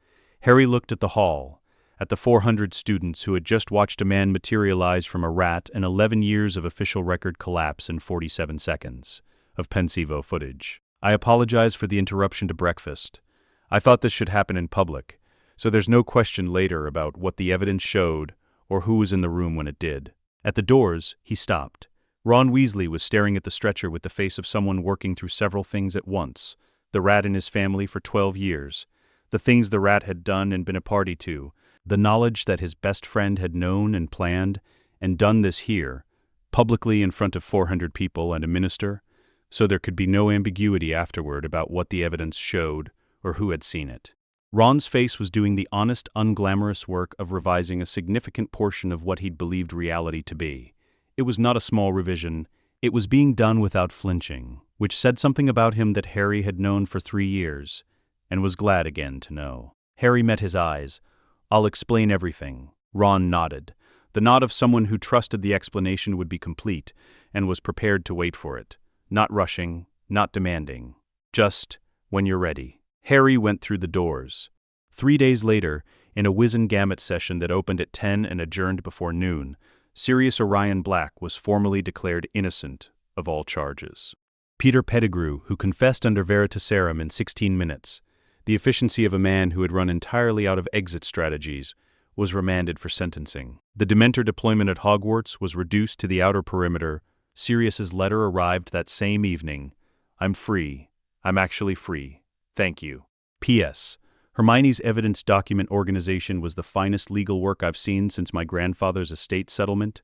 Harry looked at the hall, at the 400 students who had just watched a man materialize from a rat and 11 years of official record collapse in 47 seconds of Pensivo footage. I apologize for the interruption to breakfast. I thought this should happen in public, so there's no question later about what the evidence showed or who was in the room when it did. At the doors, he stopped. Ron Weasley was staring at the stretcher with the face of someone working through several things at once. The rat and his family for 12 years. The things the rat had done and been a party to. The knowledge that his best friend had known and planned and done this here, publicly in front of 400 people and a minister, so there could be no ambiguity afterward about what the evidence showed or who had seen it. Ron's face was doing the honest, unglamorous work of revising a significant portion of what he'd believed reality to be. It was not a small revision. It was being done without flinching, which said something about him that Harry had known for 3 years, and was glad again to know. Harry met his eyes. I'll explain everything. Ron nodded, the nod of someone who trusted the explanation would be complete and was prepared to wait for it. Not rushing, not demanding. Just when you're ready. Harry went through the doors. 3 days later, in a Wizengamot session that opened at 10 and adjourned before noon, Sirius Black was formally declared innocent of all charges. Peter Pettigrew, who confessed under Veritaserum in 16 minutes, the efficiency of a man who had run entirely out of exit strategies, was remanded for sentencing. The Dementor deployment at Hogwarts was reduced to the outer perimeter. Sirius's letter arrived that same evening. I'm free. I'm actually free. Thank you. P.S. Hermione's evidence document organization was the finest legal work I've seen since my grandfather's estate settlement,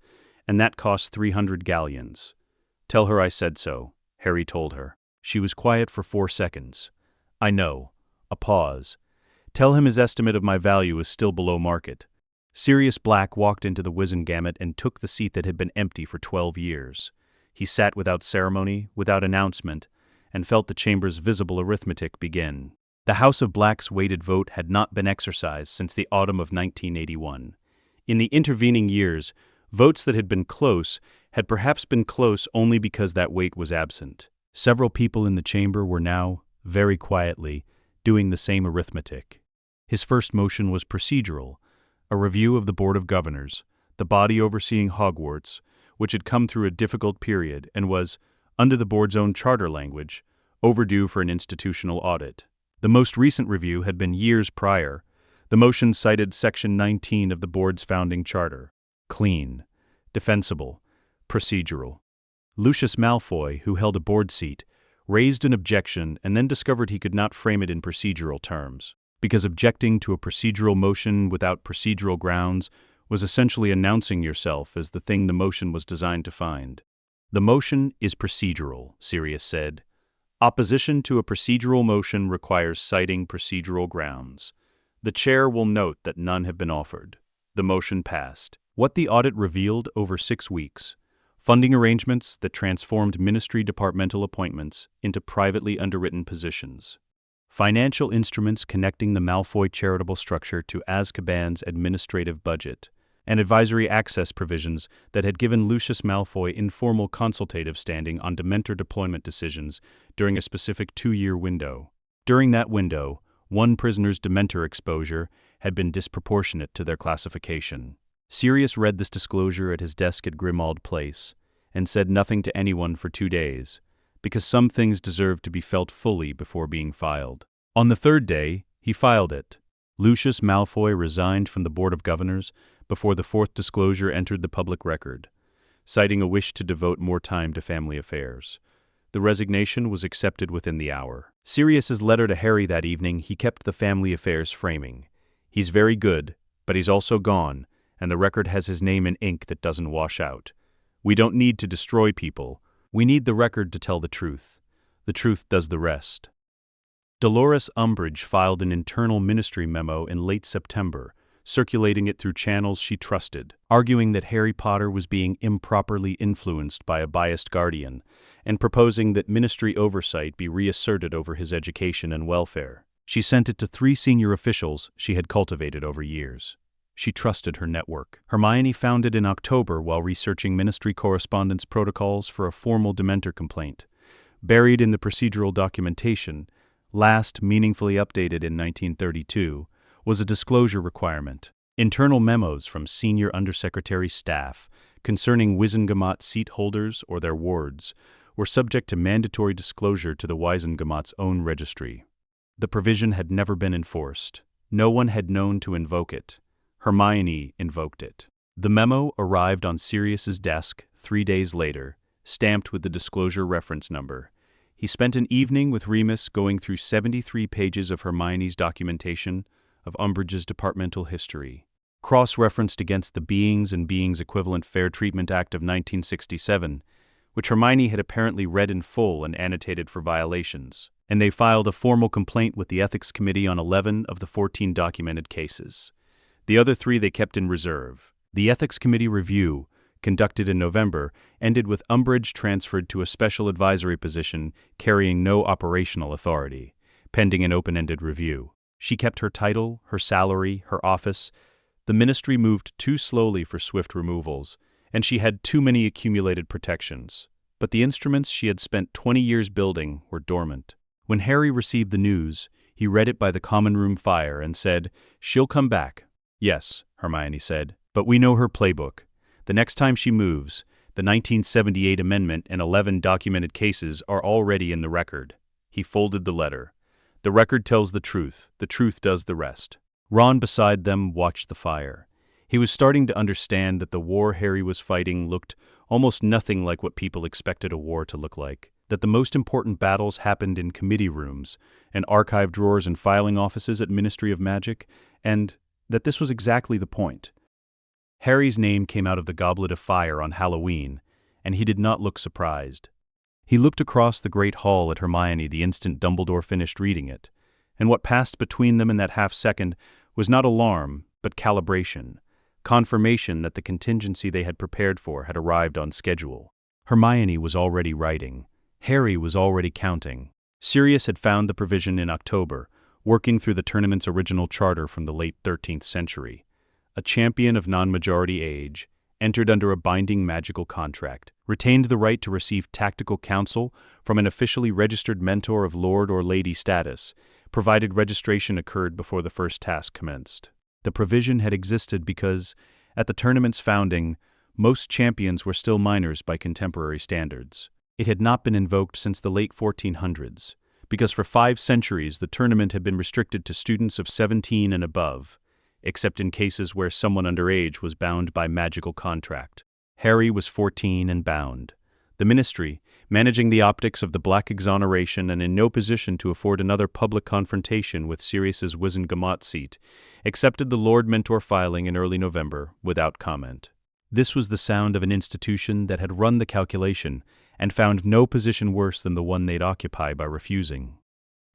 and that cost 300 galleons. Tell her I said so, Harry told her. She was quiet for 4 seconds. I know. A pause. Tell him his estimate of my value is still below market. Sirius Black walked into the Wizengamot and took the seat that had been empty for 12 years. He sat without ceremony, without announcement, and felt the chamber's visible arithmetic begin. The House of Black's weighted vote had not been exercised since the autumn of 1981. In the intervening years, votes that had been close had perhaps been close only because that weight was absent. Several people in the chamber were now, very quietly, doing the same arithmetic. His first motion was procedural, a review of the Board of Governors, the body overseeing Hogwarts, which had come through a difficult period and was, under the board's own charter language, overdue for an institutional audit. The most recent review had been years prior. The motion cited Section 19 of the board's founding charter. Clean, defensible, procedural. Lucius Malfoy, who held a board seat, raised an objection and then discovered he could not frame it in procedural terms, because objecting to a procedural motion without procedural grounds was essentially announcing yourself as the thing the motion was designed to find. The motion is procedural, Sirius said. Opposition to a procedural motion requires citing procedural grounds. The chair will note that none have been offered. The motion passed. What the audit revealed over 6 weeks: funding arrangements that transformed ministry departmental appointments into privately underwritten positions. Financial instruments connecting the Malfoy charitable structure to Azkaban's administrative budget, and advisory access provisions that had given Lucius Malfoy informal consultative standing on Dementor deployment decisions during a specific 2-year window. During that window, one prisoner's Dementor exposure had been disproportionate to their classification. Sirius read this disclosure at his desk at Grimmauld Place and said nothing to anyone for 2 days, because some things deserved to be felt fully before being filed. On the 3rd day, he filed it. Lucius Malfoy resigned from the Board of Governors before the 4th disclosure entered the public record, citing a wish to devote more time to family affairs. The resignation was accepted within the hour. Sirius's letter to Harry that evening he kept the family affairs framing. He's very good, but he's also gone, and the record has his name in ink that doesn't wash out. We don't need to destroy people. We need the record to tell the truth. The truth does the rest. Dolores Umbridge filed an internal ministry memo in late September, circulating it through channels she trusted, arguing that Harry Potter was being improperly influenced by a biased guardian, and proposing that ministry oversight be reasserted over his education and welfare. She sent it to 3 senior officials she had cultivated over years. She trusted her network. Hermione found it in October while researching ministry correspondence protocols for a formal Dementor complaint. Buried in the procedural documentation, last meaningfully updated in 1932, was a disclosure requirement. Internal memos from senior undersecretary staff concerning Wizengamot seat holders or their wards were subject to mandatory disclosure to the Wizengamot's own registry. The provision had never been enforced. No one had known to invoke it. Hermione invoked it. The memo arrived on Sirius's desk 3 days later, stamped with the disclosure reference number. He spent an evening with Remus going through 73 pages of Hermione's documentation of Umbridge's departmental history, cross-referenced against the Beings and Beings Equivalent Fair Treatment Act of 1967, which Hermione had apparently read in full and annotated for violations, and they filed a formal complaint with the Ethics Committee on 11 of the 14 documented cases. The other 3 they kept in reserve. The Ethics Committee review, conducted in November, ended with Umbridge transferred to a special advisory position carrying no operational authority, pending an open-ended review. She kept her title, her salary, her office. The ministry moved too slowly for swift removals, and she had too many accumulated protections. But the instruments she had spent 20 years building were dormant. When Harry received the news, he read it by the common room fire and said, "She'll come back." "Yes," Hermione said, "but we know her playbook. The next time she moves, the 1978 amendment and 11 documented cases are already in the record." He folded the letter. "The record tells the truth does the rest." Ron beside them watched the fire. He was starting to understand that the war Harry was fighting looked almost nothing like what people expected a war to look like, that the most important battles happened in committee rooms and archive drawers and filing offices at Ministry of Magic, and that this was exactly the point. Harry's name came out of the Goblet of Fire on Halloween, and he did not look surprised. He looked across the great hall at Hermione the instant Dumbledore finished reading it, and what passed between them in that half-second was not alarm, but calibration, confirmation that the contingency they had prepared for had arrived on schedule. Hermione was already writing. Harry was already counting. Sirius had found the provision in October, working through the tournament's original charter from the late 13th century. A champion of non-majority age, entered under a binding magical contract, retained the right to receive tactical counsel from an officially registered mentor of lord or lady status, provided registration occurred before the first task commenced. The provision had existed because, at the tournament's founding, most champions were still minors by contemporary standards. It had not been invoked since the late 1400s, because for 5 centuries the tournament had been restricted to students of 17 and above, except in cases where someone underage was bound by magical contract. Harry was 14 and bound. The ministry, managing the optics of the Black exoneration and in no position to afford another public confrontation with Sirius's Wizengamot seat, accepted the Lord Mentor filing in early November without comment. This was the sound of an institution that had run the calculation and found no position worse than the one they'd occupy by refusing.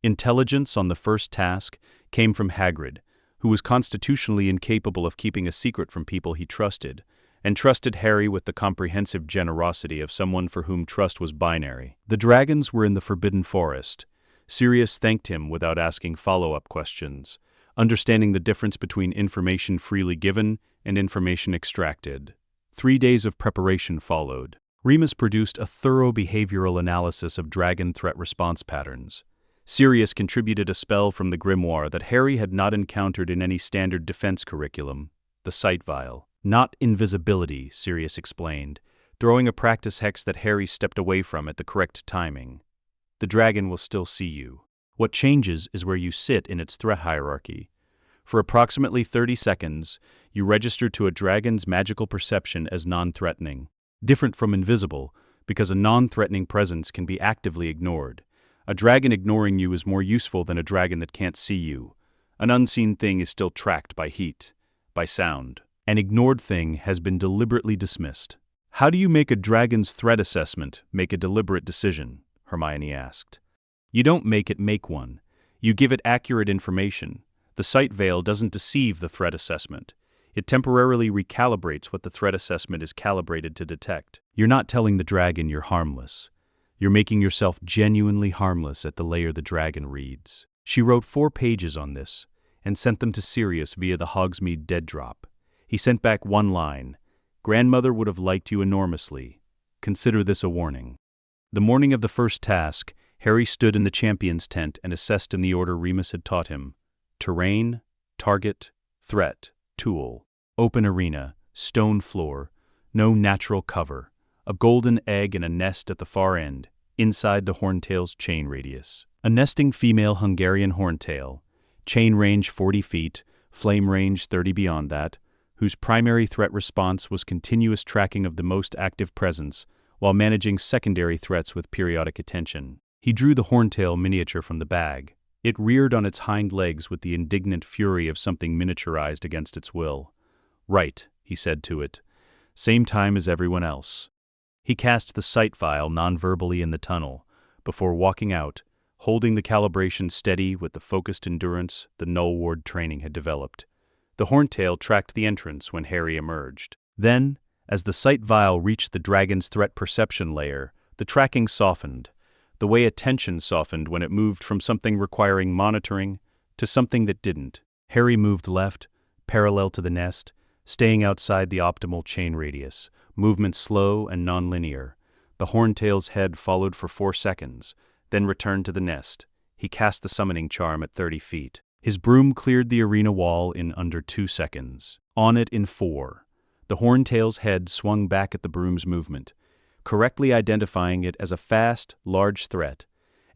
Intelligence on the first task came from Hagrid, who was constitutionally incapable of keeping a secret from people he trusted, and trusted Harry with the comprehensive generosity of someone for whom trust was binary. The dragons were in the Forbidden Forest. Sirius thanked him without asking follow-up questions, understanding the difference between information freely given and information extracted. 3 days of preparation followed. Remus produced a thorough behavioral analysis of dragon threat response patterns. Sirius contributed a spell from the grimoire that Harry had not encountered in any standard defense curriculum, the Sight Vial. Not invisibility, Sirius explained, throwing a practice hex that Harry stepped away from at the correct timing. The dragon will still see you. What changes is where you sit in its threat hierarchy. For approximately 30 seconds, you register to a dragon's magical perception as non-threatening. Different from invisible, because a non-threatening presence can be actively ignored. A dragon ignoring you is more useful than a dragon that can't see you. An unseen thing is still tracked by heat, by sound. An ignored thing has been deliberately dismissed. How do you make a dragon's threat assessment make a deliberate decision? Hermione asked. You don't make it make one. You give it accurate information. The Sight Veil doesn't deceive the threat assessment. It temporarily recalibrates what the threat assessment is calibrated to detect. You're not telling the dragon you're harmless. You're making yourself genuinely harmless at the layer the dragon reads. She wrote 4 pages on this, and sent them to Sirius via the Hogsmeade dead drop. He sent back 1 line. Grandmother would have liked you enormously. Consider this a warning. The morning of the first task, Harry stood in the champion's tent and assessed in the order Remus had taught him. Terrain, target, threat, tool, open arena, stone floor, no natural cover, a golden egg and a nest at the far end, inside the horntail's chain radius. A nesting female Hungarian horntail, chain range 40 feet, flame range 30 beyond that, whose primary threat response was continuous tracking of the most active presence, while managing secondary threats with periodic attention. He drew the horntail miniature from the bag. It reared on its hind legs with the indignant fury of something miniaturized against its will. Right, he said to it. Same time as everyone else. He cast the sight vial non-verbally in the tunnel, before walking out, holding the calibration steady with the focused endurance the Null Ward training had developed. The horntail tracked the entrance when Harry emerged. Then, as the sight vial reached the dragon's threat perception layer, the tracking softened, the way attention softened when it moved from something requiring monitoring to something that didn't. Harry moved left, parallel to the nest, staying outside the optimal chain radius, movement slow and non-linear. The horntail's head followed for 4 seconds, then returned to the nest. He cast the summoning charm at 30 feet. His broom cleared the arena wall in under 2 seconds. On it in 4. The horntail's head swung back at the broom's movement, correctly identifying it as a fast, large threat,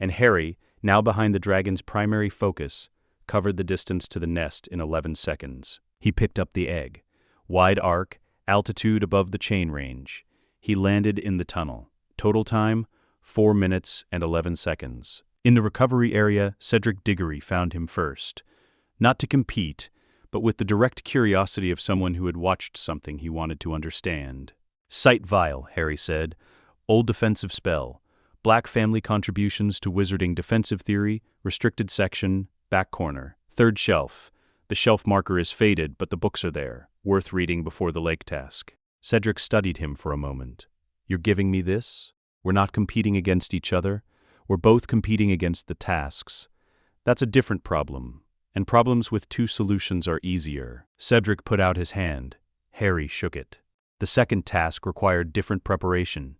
and Harry, now behind the dragon's primary focus, covered the distance to the nest in 11 seconds. He picked up the egg. Wide arc, altitude above the chain range. He landed in the tunnel. Total time, 4 minutes and 11 seconds. In the recovery area, Cedric Diggory found him first. Not to compete, but with the direct curiosity of someone who had watched something he wanted to understand. Sight Vial, Harry said. Old defensive spell. Black family contributions to wizarding defensive theory, restricted section, back corner. 3rd shelf. The shelf marker is faded, but the books are there, worth reading before the lake task. Cedric studied him for a moment. You're giving me this? We're not competing against each other. We're both competing against the tasks. That's a different problem, and problems with two solutions are easier. Cedric put out his hand. Harry shook it. The second task required different preparation.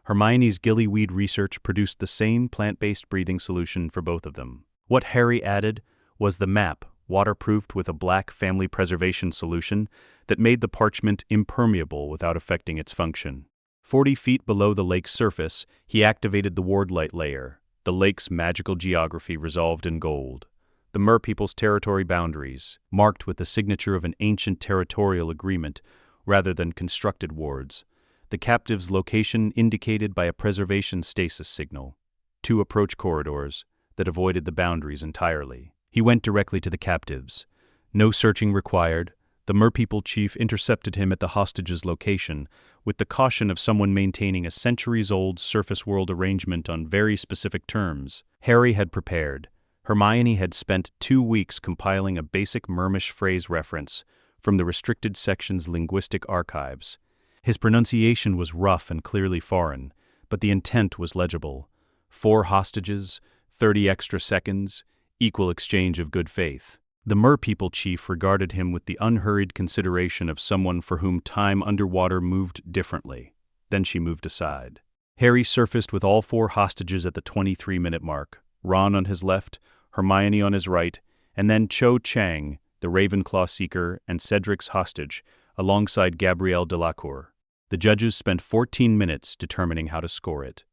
Hermione's gillyweed research produced the same plant-based breathing solution for both of them. What Harry added was the map, waterproofed with a black family preservation solution that made the parchment impermeable without affecting its function. 40 feet below the lake's surface, he activated the wardlight layer, the lake's magical geography resolved in gold. The merpeople's territory boundaries, marked with the signature of an ancient territorial agreement rather than constructed wards. The captive's location indicated by a preservation stasis signal. 2 approach corridors that avoided the boundaries entirely. He went directly to the captives. No searching required. The merpeople chief intercepted him at the hostage's location, with the caution of someone maintaining a centuries-old surface world arrangement on very specific terms. Harry had prepared. Hermione had spent 2 weeks compiling a basic Mermish phrase reference from the restricted section's linguistic archives. His pronunciation was rough and clearly foreign, but the intent was legible. 4 hostages, 30 extra seconds, equal exchange of good faith. The merpeople chief regarded him with the unhurried consideration of someone for whom time underwater moved differently. Then she moved aside. Harry surfaced with all 4 hostages at the 23-minute mark, Ron on his left, Hermione on his right, and then Cho Chang, the Ravenclaw seeker and Cedric's hostage, alongside Gabrielle Delacour. The judges spent 14 minutes determining how to score it.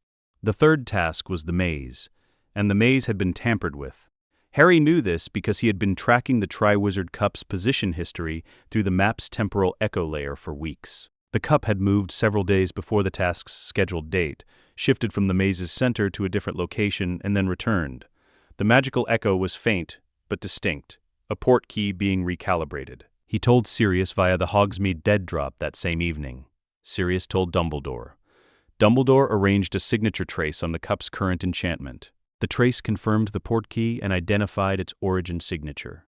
The third task was the maze, and the maze had been tampered with. Harry knew this because he had been tracking the Triwizard Cup's position history through the map's temporal echo layer for weeks. The cup had moved several days before the task's scheduled date, shifted from the maze's center to a different location, and then returned. The magical echo was faint, but distinct, a port key being recalibrated. He told Sirius via the Hogsmeade dead drop that same evening. Sirius told Dumbledore. Dumbledore arranged a signature trace on the cup's current enchantment. The trace confirmed the portkey and identified its origin signature.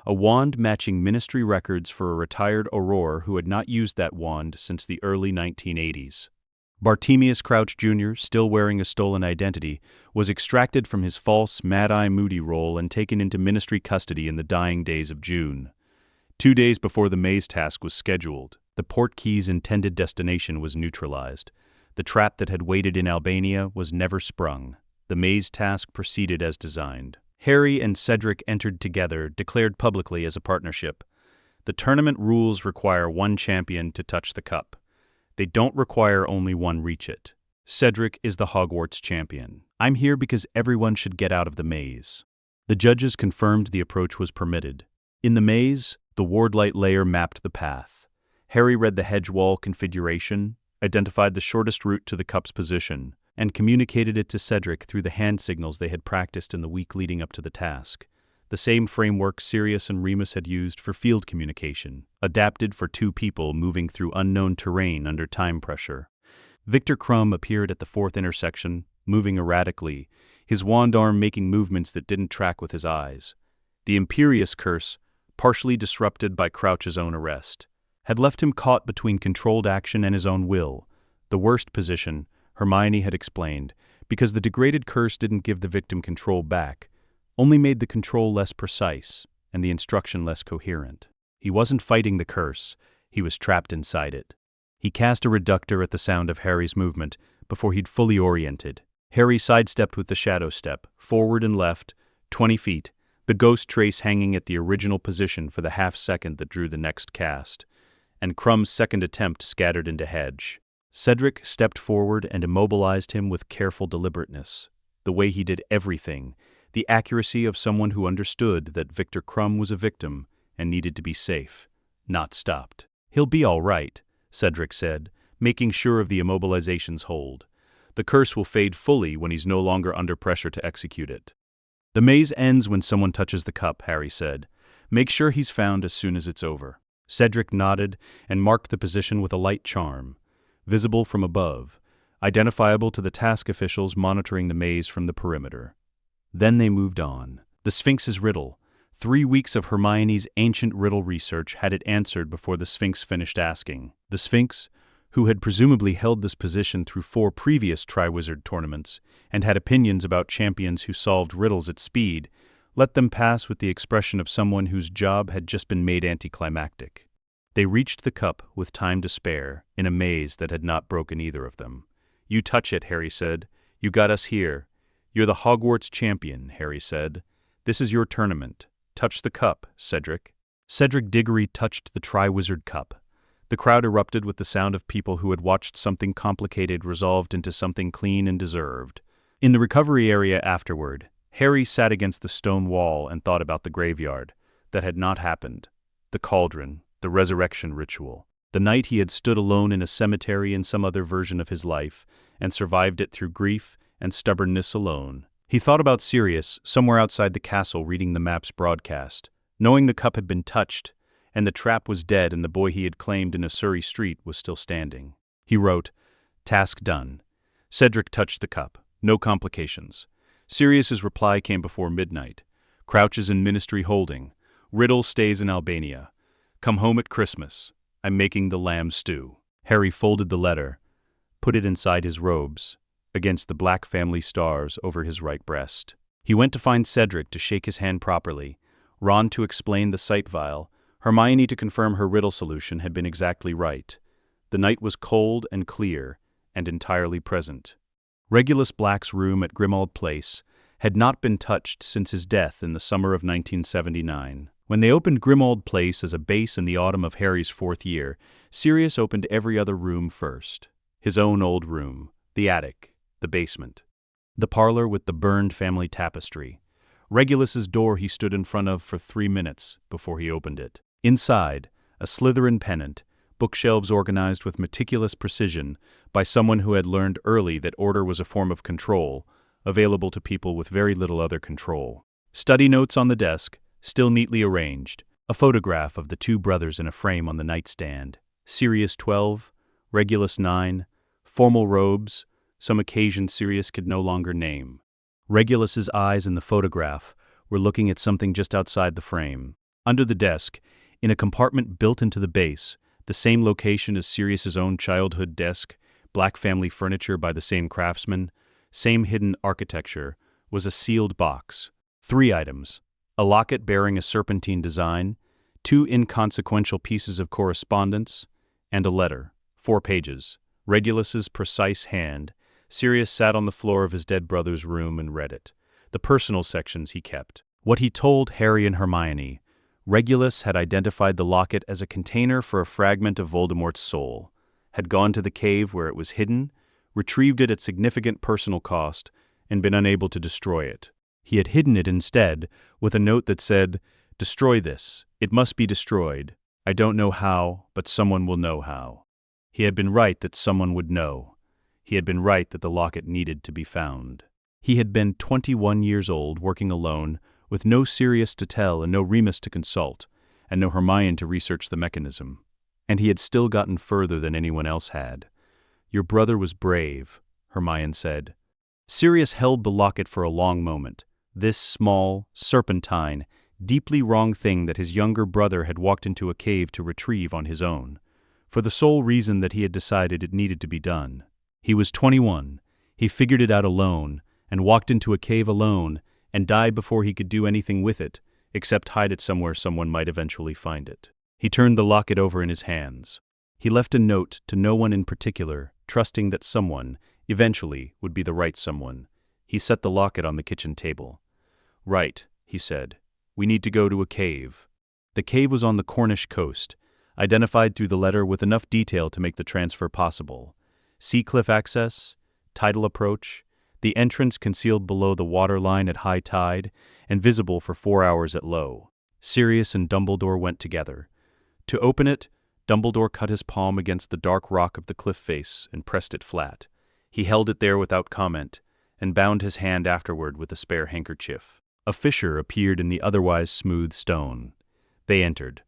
A wand matching ministry records for a retired Auror who had not used that wand since the early 1980s. Bartemius Crouch Jr., still wearing a stolen identity, was extracted from his false Mad-Eye Moody role and taken into ministry custody in the dying days of June. 2 days before the maze task was scheduled, the portkey's intended destination was neutralized. The trap that had waited in Albania was never sprung. The maze task proceeded as designed. Harry and Cedric entered together, declared publicly as a partnership. The tournament rules require 1 champion to touch the cup. They don't require only 1 reach it. Cedric is the Hogwarts champion. I'm here because everyone should get out of the maze. The judges confirmed the approach was permitted. In the maze, the wardlight layer mapped the path. Harry read the hedge wall configuration, identified the shortest route to the cup's position, and communicated it to Cedric through the hand signals they had practiced in the week leading up to the task. The same framework Sirius and Remus had used for field communication, adapted for 2 people moving through unknown terrain under time pressure. Victor Crumb appeared at the 4th intersection, moving erratically, his wand arm making movements that didn't track with his eyes. The Imperious Curse, partially disrupted by Crouch's own arrest, had left him caught between controlled action and his own will, the worst position, Hermione had explained, because the degraded curse didn't give the victim control back, only made the control less precise and the instruction less coherent. He wasn't fighting the curse, he was trapped inside it. He cast a reductor at the sound of Harry's movement before he'd fully oriented. Harry sidestepped with the shadow step, forward and left, 20 feet, the ghost trace hanging at the original position for the half-second that drew the next cast, and Crumb's second attempt scattered into hedge. Cedric stepped forward and immobilized him with careful deliberateness. The way he did everything, the accuracy of someone who understood that Victor Crumb was a victim and needed to be safe, not stopped. "He'll be all right," Cedric said, making sure of the immobilization's hold. "The curse will fade fully when he's no longer under pressure to execute it." "The maze ends when someone touches the cup," Harry said. "Make sure he's found as soon as it's over." Cedric nodded and marked the position with a light charm. Visible from above, identifiable to the task officials monitoring the maze from the perimeter. Then they moved on. The Sphinx's riddle. 3 weeks of Hermione's ancient riddle research had it answered before the Sphinx finished asking. The Sphinx, who had presumably held this position through 4 previous Triwizard tournaments and had opinions about champions who solved riddles at speed, let them pass with the expression of someone whose job had just been made anticlimactic. They reached the cup with time to spare, in a maze that had not broken either of them. "You touch it," Harry said. "You got us here. You're the Hogwarts champion," Harry said. "This is your tournament. Touch the cup, Cedric." Cedric Diggory touched the Triwizard Cup. The crowd erupted with the sound of people who had watched something complicated resolved into something clean and deserved. In the recovery area afterward, Harry sat against the stone wall and thought about the graveyard. That had not happened. The cauldron, the resurrection ritual. The night he had stood alone in a cemetery in some other version of his life, and survived it through grief and stubbornness alone. He thought about Sirius, somewhere outside the castle reading the map's broadcast, knowing the cup had been touched, and the trap was dead and the boy he had claimed in a Surrey street was still standing. He wrote, "Task done." Cedric touched the cup. No complications. Sirius's reply came before midnight. "Crouches in Ministry holding. Riddle stays in Albania. Come home at Christmas. I'm making the lamb stew." Harry folded the letter, put it inside his robes, against the black family stars over his right breast. He went to find Cedric to shake his hand properly, Ron to explain the sight vial, Hermione to confirm her riddle solution had been exactly right. The night was cold and clear, and entirely present. Regulus Black's room at Grimmauld Place had not been touched since his death in the summer of 1979. When they opened Grimmauld Place as a base in the autumn of Harry's 4th year, Sirius opened every other room first. His own old room, the attic, the basement, the parlor with the burned family tapestry. Regulus's door he stood in front of for 3 minutes before he opened it. Inside, a Slytherin pennant, bookshelves organized with meticulous precision by someone who had learned early that order was a form of control, available to people with very little other control. Study notes on the desk, still neatly arranged. A photograph of the 2 brothers in a frame on the nightstand. Sirius 12, Regulus 9, formal robes, some occasion Sirius could no longer name. Regulus's eyes in the photograph were looking at something just outside the frame. Under the desk, in a compartment built into the base, the same location as Sirius's own childhood desk, black family furniture by the same craftsman, same hidden architecture, was a sealed box. 3 items: a locket bearing a serpentine design, 2 inconsequential pieces of correspondence, and a letter, 4 pages. Regulus's precise hand. Sirius sat on the floor of his dead brother's room and read it. The personal sections he kept. What he told Harry and Hermione. Regulus had identified the locket as a container for a fragment of Voldemort's soul, had gone to the cave where it was hidden, retrieved it at significant personal cost, and been unable to destroy it. He had hidden it instead, with a note that said, "Destroy this. It must be destroyed. I don't know how, but someone will know how." He had been right that someone would know. He had been right that the locket needed to be found. He had been 21 years old, working alone, with no Sirius to tell and no Remus to consult, and no Hermione to research the mechanism. And he had still gotten further than anyone else had. "Your brother was brave," Hermione said. Sirius held the locket for a long moment. This small, serpentine, deeply wrong thing that his younger brother had walked into a cave to retrieve on his own, for the sole reason that he had decided it needed to be done. He was 21. He figured it out alone, and walked into a cave alone, and died before he could do anything with it, except hide it somewhere someone might eventually find it. He turned the locket over in his hands. He left a note to no one in particular, trusting that someone, eventually, would be the right someone. He set the locket on the kitchen table. "Right," he said. "We need to go to a cave." The cave was on the Cornish coast, identified through the letter with enough detail to make the transfer possible. Sea cliff access, tidal approach, the entrance concealed below the water line at high tide, and visible for 4 hours at low. Sirius and Dumbledore went together. To open it, Dumbledore cut his palm against the dark rock of the cliff face and pressed it flat. He held it there without comment, and bound his hand afterward with a spare handkerchief. A fissure appeared in the otherwise smooth stone. They entered.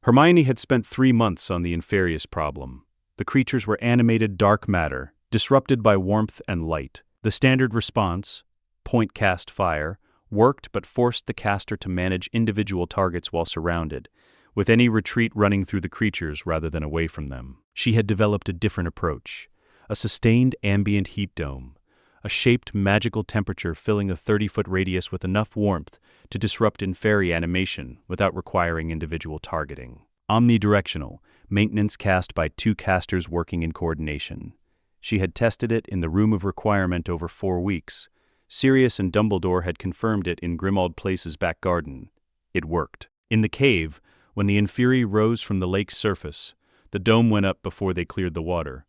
Hermione had spent 3 months on the Inferius problem. The creatures were animated dark matter, disrupted by warmth and light. The standard response, point cast fire, worked but forced the caster to manage individual targets while surrounded, with any retreat running through the creatures rather than away from them. She had developed a different approach, a sustained ambient heat dome, a shaped magical temperature filling a 30-foot radius with enough warmth to disrupt inferi animation without requiring individual targeting. Omnidirectional, maintenance cast by 2 casters working in coordination. She had tested it in the Room of Requirement over 4 weeks. Sirius and Dumbledore had confirmed it in Grimmauld Place's back garden. It worked. In the cave, when the inferi rose from the lake's surface, the dome went up before they cleared the water.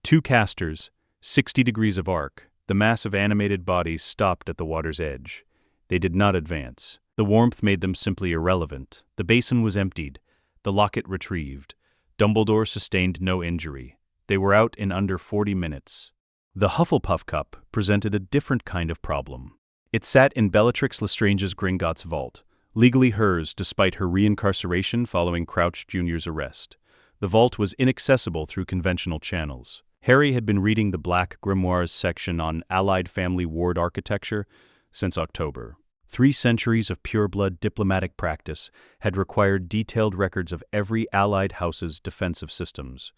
2 casters, 60 degrees of arc, the massive animated bodies stopped at the water's edge. They did not advance. The warmth made them simply irrelevant. The basin was emptied, the locket retrieved. Dumbledore sustained no injury. They were out in under 40 minutes. The Hufflepuff cup presented a different kind of problem. It sat in Bellatrix Lestrange's Gringotts vault, legally hers despite her reincarceration following Crouch Jr.'s arrest. The vault was inaccessible through conventional channels. Harry had been reading the Black Grimoires section on Allied family ward architecture since October. 3 centuries of pureblood diplomatic practice had required detailed records of every Allied house's defensive systems.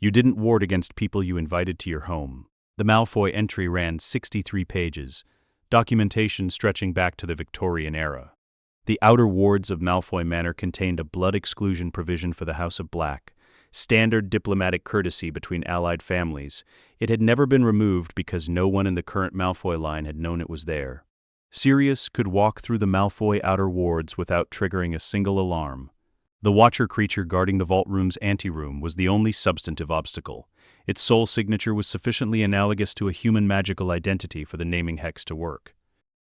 You didn't ward against people you invited to your home. The Malfoy entry ran 63 pages, documentation stretching back to the Victorian era. The outer wards of Malfoy Manor contained a blood exclusion provision for the House of Black, standard diplomatic courtesy between allied families. It had never been removed because no one in the current Malfoy line had known it was there. Sirius could walk through the Malfoy outer wards without triggering a single alarm. The Watcher creature guarding the vault room's anteroom was the only substantive obstacle. Its soul signature was sufficiently analogous to a human magical identity for the naming hex to work.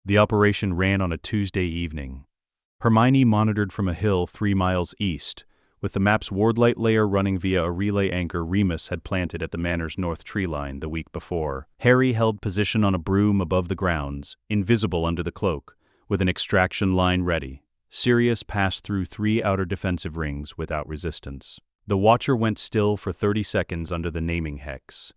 The operation ran on a Tuesday evening. Hermione monitored from a hill 3 miles east, with the map's wardlight layer running via a relay anchor Remus had planted at the manor's north tree line the week before. Harry held position on a broom above the grounds, invisible under the cloak, with an extraction line ready. Sirius passed through 3 outer defensive rings without resistance. The Watcher went still for 30 seconds under the naming hex.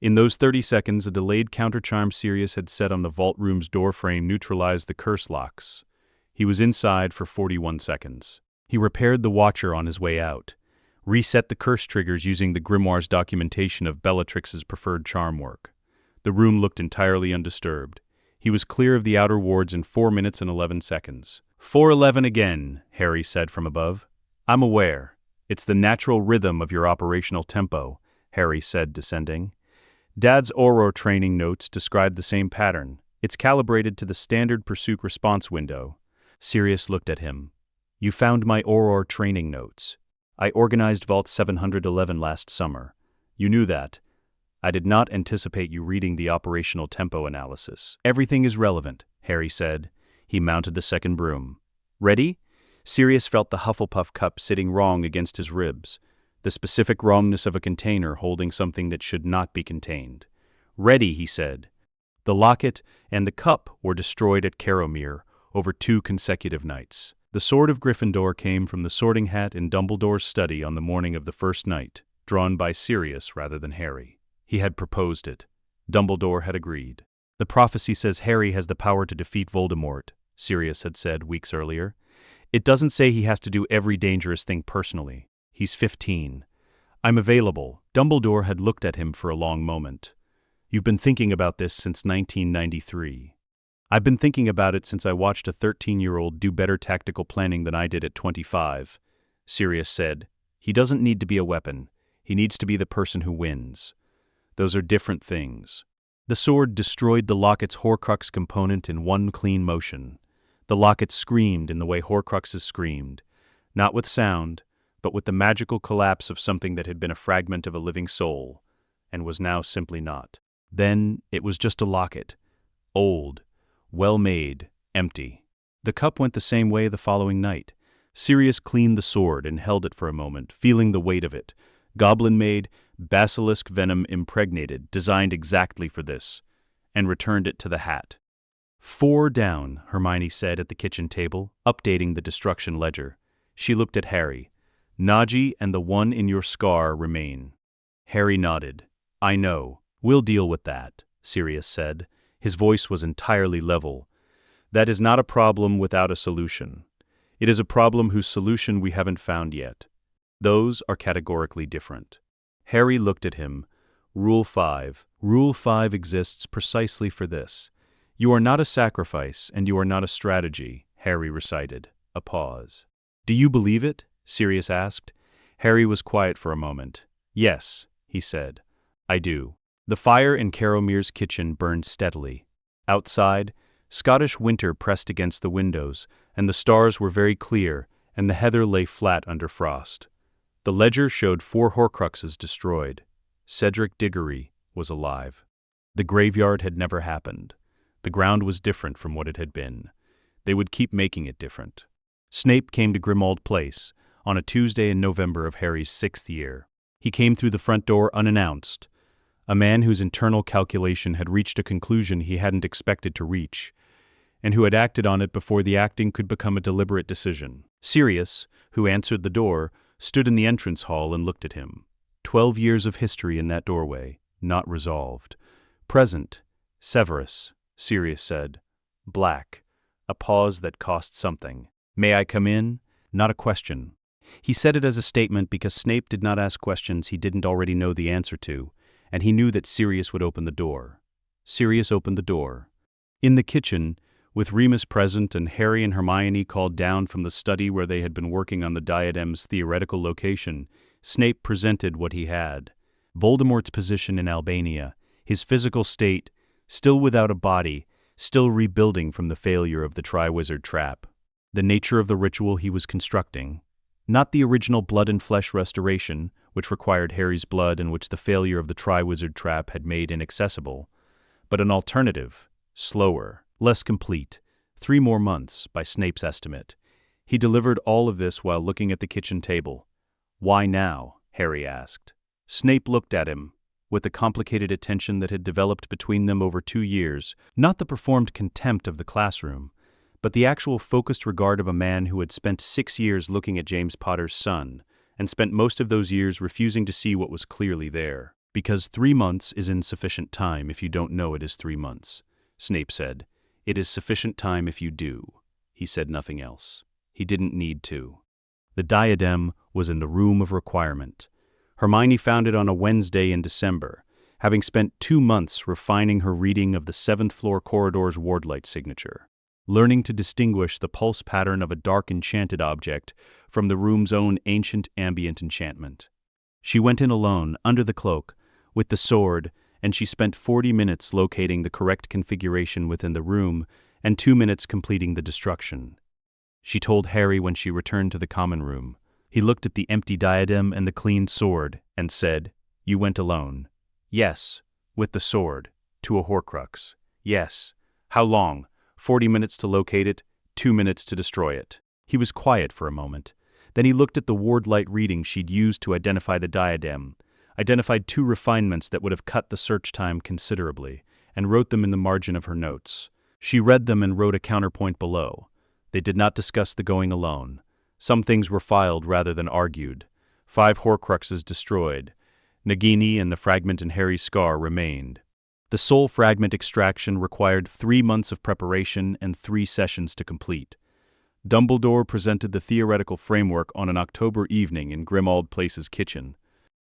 In those 30 seconds, a delayed countercharm Sirius had set on the vault room's doorframe neutralized the curse locks. He was inside for 41 seconds. He repaired the Watcher on his way out, reset the curse triggers using the Grimoire's documentation of Bellatrix's preferred charm work. The room looked entirely undisturbed. He was clear of the outer wards in 4 minutes and 11 seconds. 4:11 again, Harry said from above. I'm aware. It's the natural rhythm of your operational tempo, Harry said, descending. Dad's Auror training notes described the same pattern. It's calibrated to the standard pursuit response window. Sirius looked at him. You found my Auror training notes. I organized Vault 711 last summer. You knew that. I did not anticipate you reading the operational tempo analysis. Everything is relevant, Harry said. He mounted the second broom. Ready? Sirius felt the Hufflepuff cup sitting wrong against his ribs, the specific wrongness of a container holding something that should not be contained. Ready, he said. The locket and the cup were destroyed at Caromere over 2 consecutive nights. The Sword of Gryffindor came from the sorting hat in Dumbledore's study on the morning of the first night, drawn by Sirius rather than Harry. He had proposed it. Dumbledore had agreed. The prophecy says Harry has the power to defeat Voldemort, Sirius had said weeks earlier. It doesn't say he has to do every dangerous thing personally. He's 15. I'm available. Dumbledore had looked at him for a long moment. You've been thinking about this since 1993. I've been thinking about it since I watched a 13-year-old do better tactical planning than I did at 25, Sirius said. He doesn't need to be a weapon. He needs to be the person who wins. Those are different things. The sword destroyed the locket's Horcrux component in one clean motion. The locket screamed in the way Horcruxes screamed, not with sound, but with the magical collapse of something that had been a fragment of a living soul, and was now simply not. Then it was just a locket, old, well-made, empty. The cup went the same way the following night. Sirius cleaned the sword and held it for a moment, feeling the weight of it. Goblin-made, basilisk venom impregnated, designed exactly for this, and returned it to the hat. 4 down, Hermione said at the kitchen table, updating the destruction ledger. She looked at Harry. Najee and the one in your scar remain. Harry nodded. I know. We'll deal with that, Sirius said. His voice was entirely level. That is not a problem without a solution. It is a problem whose solution we haven't found yet. Those are categorically different. Harry looked at him. Rule 5. Rule 5 exists precisely for this. You are not a sacrifice, and you are not a strategy, Harry recited. A pause. Do you believe it? Sirius asked. Harry was quiet for a moment. Yes, he said. I do. The fire in Caromir's kitchen burned steadily. Outside, Scottish winter pressed against the windows, and the stars were very clear, and the heather lay flat under frost. The ledger showed 4 Horcruxes destroyed. Cedric Diggory was alive. The graveyard had never happened. The ground was different from what it had been. They would keep making it different. Snape came to Grimmauld Place on a Tuesday in November of Harry's 6th year. He came through the front door unannounced, a man whose internal calculation had reached a conclusion he hadn't expected to reach, and who had acted on it before the acting could become a deliberate decision. Sirius, who answered the door, stood in the entrance hall and looked at him. 12 years of history in that doorway, not resolved. Present, Severus, Sirius said. Black, a pause that cost something. May I come in? Not a question. He said it as a statement because Snape did not ask questions he didn't already know the answer to, and he knew that Sirius would open the door. Sirius opened the door. In the kitchen, with Remus present and Harry and Hermione called down from the study where they had been working on the diadem's theoretical location, Snape presented what he had. Voldemort's position in Albania, his physical state, still without a body, still rebuilding from the failure of the Triwizard Trap. The nature of the ritual he was constructing. Not the original blood and flesh restoration, which required Harry's blood and which the failure of the Triwizard Trap had made inaccessible, but an alternative, slower, less complete, 3 more months, by Snape's estimate. He delivered all of this while looking at the kitchen table. Why now? Harry asked. Snape looked at him, with the complicated attention that had developed between them over 2 years, not the performed contempt of the classroom, but the actual focused regard of a man who had spent 6 years looking at James Potter's son, and spent most of those years refusing to see what was clearly there. Because 3 months is insufficient time if you don't know it is 3 months, Snape said. It is sufficient time if you do. He said nothing else. He didn't need to. The diadem was in the room of requirement. Hermione found it on a Wednesday in December, having spent 2 months refining her reading of the 7th floor corridor's wardlight signature, learning to distinguish the pulse pattern of a dark enchanted object from the room's own ancient ambient enchantment. She went in alone, under the cloak, with the sword, and she spent 40 minutes locating the correct configuration within the room and 2 minutes completing the destruction. She told Harry when she returned to the common room. He looked at the empty diadem and the clean sword and said, You went alone. Yes, with the sword, to a Horcrux. Yes. How long? 40 minutes to locate it, 2 minutes to destroy it. He was quiet for a moment. Then he looked at the wardlight reading she'd used to identify the diadem, identified 2 refinements that would have cut the search time considerably, and wrote them in the margin of her notes. She read them and wrote a counterpoint below. They did not discuss the going alone. Some things were filed rather than argued. 5 Horcruxes destroyed. Nagini and the fragment in Harry's scar remained. The soul fragment extraction required 3 months of preparation and 3 sessions to complete. Dumbledore presented the theoretical framework on an October evening in Grimmauld Place's kitchen.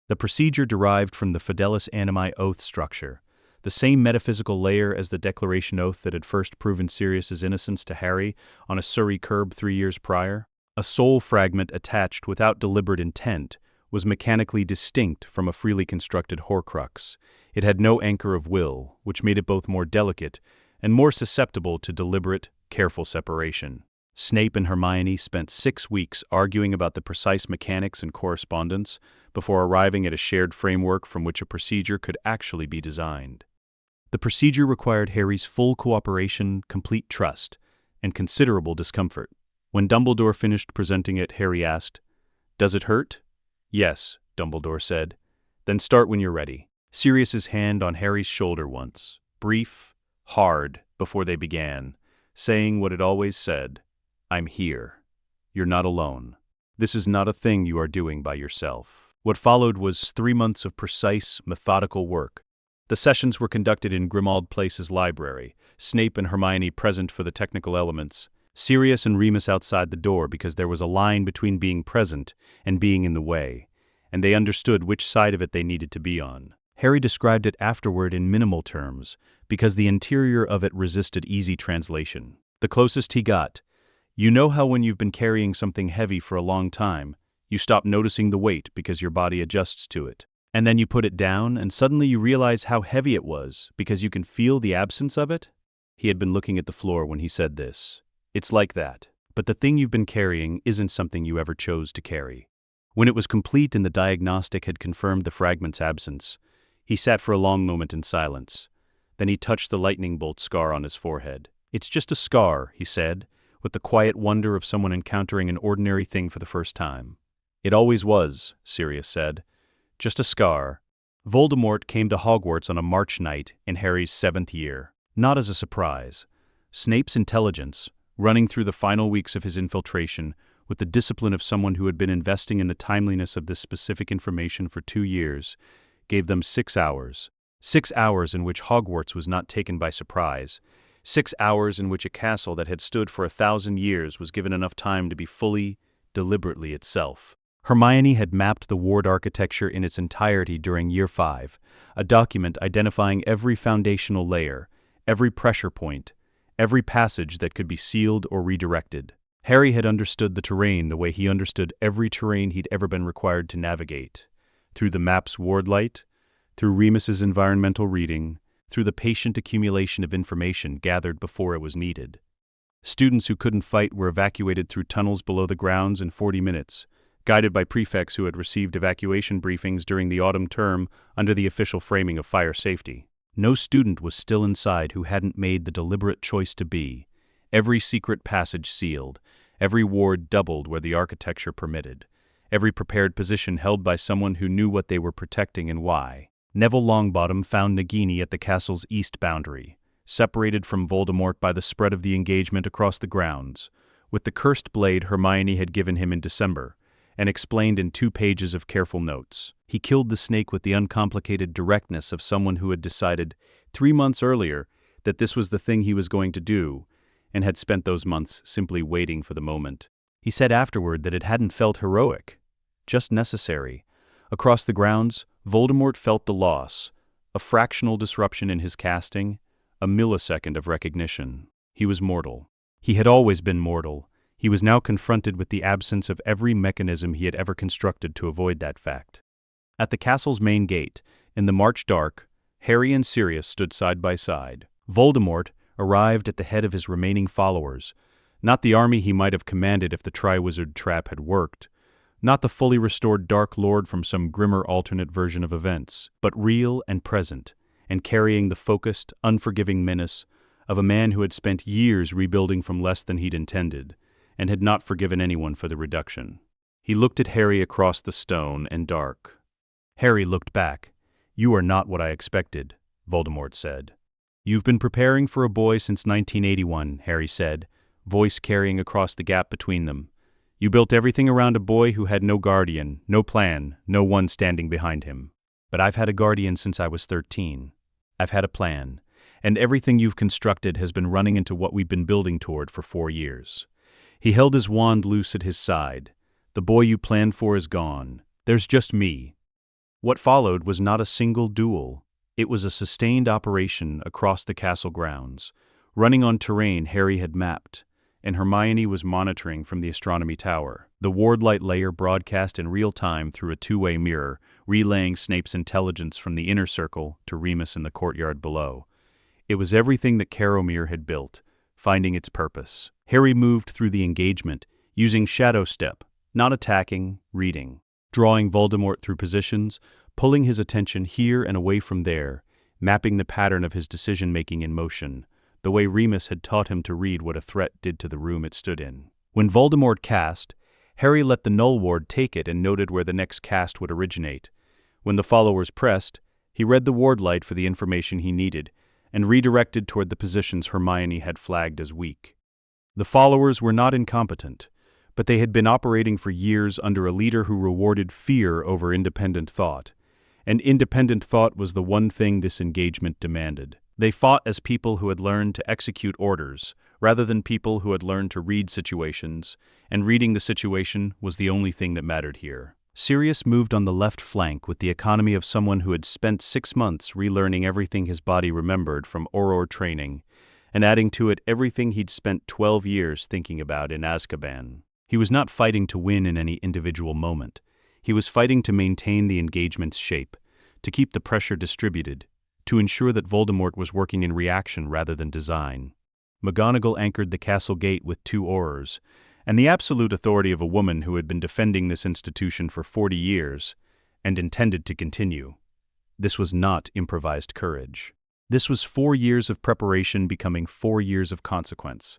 The procedure derived from the Fidelis Animi oath structure, the same metaphysical layer as the declaration oath that had first proven Sirius's innocence to Harry on a Surrey curb 3 years prior. A soul fragment attached without deliberate intent was mechanically distinct from a freely constructed Horcrux. It had no anchor of will, which made it both more delicate and more susceptible to deliberate, careful separation. Snape and Hermione spent 6 weeks arguing about the precise mechanics and correspondence before arriving at a shared framework from which a procedure could actually be designed. The procedure required Harry's full cooperation, complete trust, and considerable discomfort. When Dumbledore finished presenting it, Harry asked, "Does it hurt?" "Yes," Dumbledore said. "Then start when you're ready." Sirius's hand on Harry's shoulder once, brief, hard, before they began, saying what it always said, "I'm here. You're not alone. This is not a thing you are doing by yourself." What followed was 3 months of precise, methodical work. The sessions were conducted in Grimmauld Place's library, Snape and Hermione present for the technical elements, Sirius and Remus outside the door because there was a line between being present and being in the way, and they understood which side of it they needed to be on. Harry described it afterward in minimal terms because the interior of it resisted easy translation. The closest he got: you know how when you've been carrying something heavy for a long time, you stop noticing the weight because your body adjusts to it. And then you put it down and suddenly you realize how heavy it was because you can feel the absence of it? He had been looking at the floor when he said this. It's like that. But the thing you've been carrying isn't something you ever chose to carry. When it was complete and the diagnostic had confirmed the fragment's absence, he sat for a long moment in silence. Then he touched the lightning bolt scar on his forehead. It's just a scar, he said, with the quiet wonder of someone encountering an ordinary thing for the first time. It always was, Sirius said. Just a scar. Voldemort came to Hogwarts on a March night in Harry's 7th year. Not as a surprise. Snape's intelligence, running through the final weeks of his infiltration, with the discipline of someone who had been investing in the timeliness of this specific information for 2 years, gave them 6 hours. 6 hours in which Hogwarts was not taken by surprise. 6 hours in which a castle that had stood for 1,000 years was given enough time to be fully, deliberately itself. Hermione had mapped the ward architecture in its entirety during Year 5, a document identifying every foundational layer, every pressure point, every passage that could be sealed or redirected. Harry had understood the terrain the way he understood every terrain he'd ever been required to navigate. Through the map's ward light, through Remus's environmental reading, through the patient accumulation of information gathered before it was needed. Students who couldn't fight were evacuated through tunnels below the grounds in 40 minutes, guided by prefects who had received evacuation briefings during the autumn term under the official framing of fire safety. No student was still inside who hadn't made the deliberate choice to be. Every secret passage sealed, every ward doubled where the architecture permitted, every prepared position held by someone who knew what they were protecting and why. Neville Longbottom found Nagini at the castle's east boundary, separated from Voldemort by the spread of the engagement across the grounds, with the cursed blade Hermione had given him in December, and explained in 2 pages of careful notes. He killed the snake with the uncomplicated directness of someone who had decided 3 months earlier that this was the thing he was going to do, and had spent those months simply waiting for the moment. He said afterward that it hadn't felt heroic, just necessary. Across the grounds, Voldemort felt the loss, a fractional disruption in his casting, a millisecond of recognition. He was mortal. He had always been mortal. He was now confronted with the absence of every mechanism he had ever constructed to avoid that fact. At the castle's main gate, in the March dark, Harry and Sirius stood side by side. Voldemort arrived at the head of his remaining followers, not the army he might have commanded if the Triwizard Trap had worked, not the fully restored Dark Lord from some grimmer alternate version of events, but real and present, and carrying the focused, unforgiving menace of a man who had spent years rebuilding from less than he'd intended, and had not forgiven anyone for the reduction. He looked at Harry across the stone and dark. Harry looked back. "You are not what I expected," Voldemort said. "You've been preparing for a boy since 1981, Harry said, voice carrying across the gap between them. You built everything around a boy who had no guardian, no plan, no one standing behind him. But I've had a guardian since I was 13. I've had a plan, and everything you've constructed has been running into what we've been building toward for 4 years. He held his wand loose at his side. The boy you planned for is gone. There's just me. What followed was not a single duel. It was a sustained operation across the castle grounds, running on terrain Harry had mapped, and Hermione was monitoring from the astronomy tower. The wardlight layer broadcast in real time through a 2-way mirror, relaying Snape's intelligence from the inner circle to Remus in the courtyard below. It was everything that Caromir had built, finding its purpose. Harry moved through the engagement, using Shadow Step, not attacking, reading, drawing Voldemort through positions, pulling his attention here and away from there, mapping the pattern of his decision-making in motion, the way Remus had taught him to read what a threat did to the room it stood in. When Voldemort cast, Harry let the Null Ward take it and noted where the next cast would originate. When the followers pressed, he read the ward light for the information he needed, and redirected toward the positions Hermione had flagged as weak. The followers were not incompetent, but they had been operating for years under a leader who rewarded fear over independent thought, and independent thought was the one thing this engagement demanded. They fought as people who had learned to execute orders, rather than people who had learned to read situations, and reading the situation was the only thing that mattered here. Sirius moved on the left flank with the economy of someone who had spent 6 months relearning everything his body remembered from Auror training, and adding to it everything he'd spent 12 years thinking about in Azkaban. He was not fighting to win in any individual moment. He was fighting to maintain the engagement's shape, to keep the pressure distributed, to ensure that Voldemort was working in reaction rather than design. McGonagall anchored the castle gate with 2 oars, and the absolute authority of a woman who had been defending this institution for 40 years, and intended to continue. This was not improvised courage. This was 4 years of preparation becoming 4 years of consequence,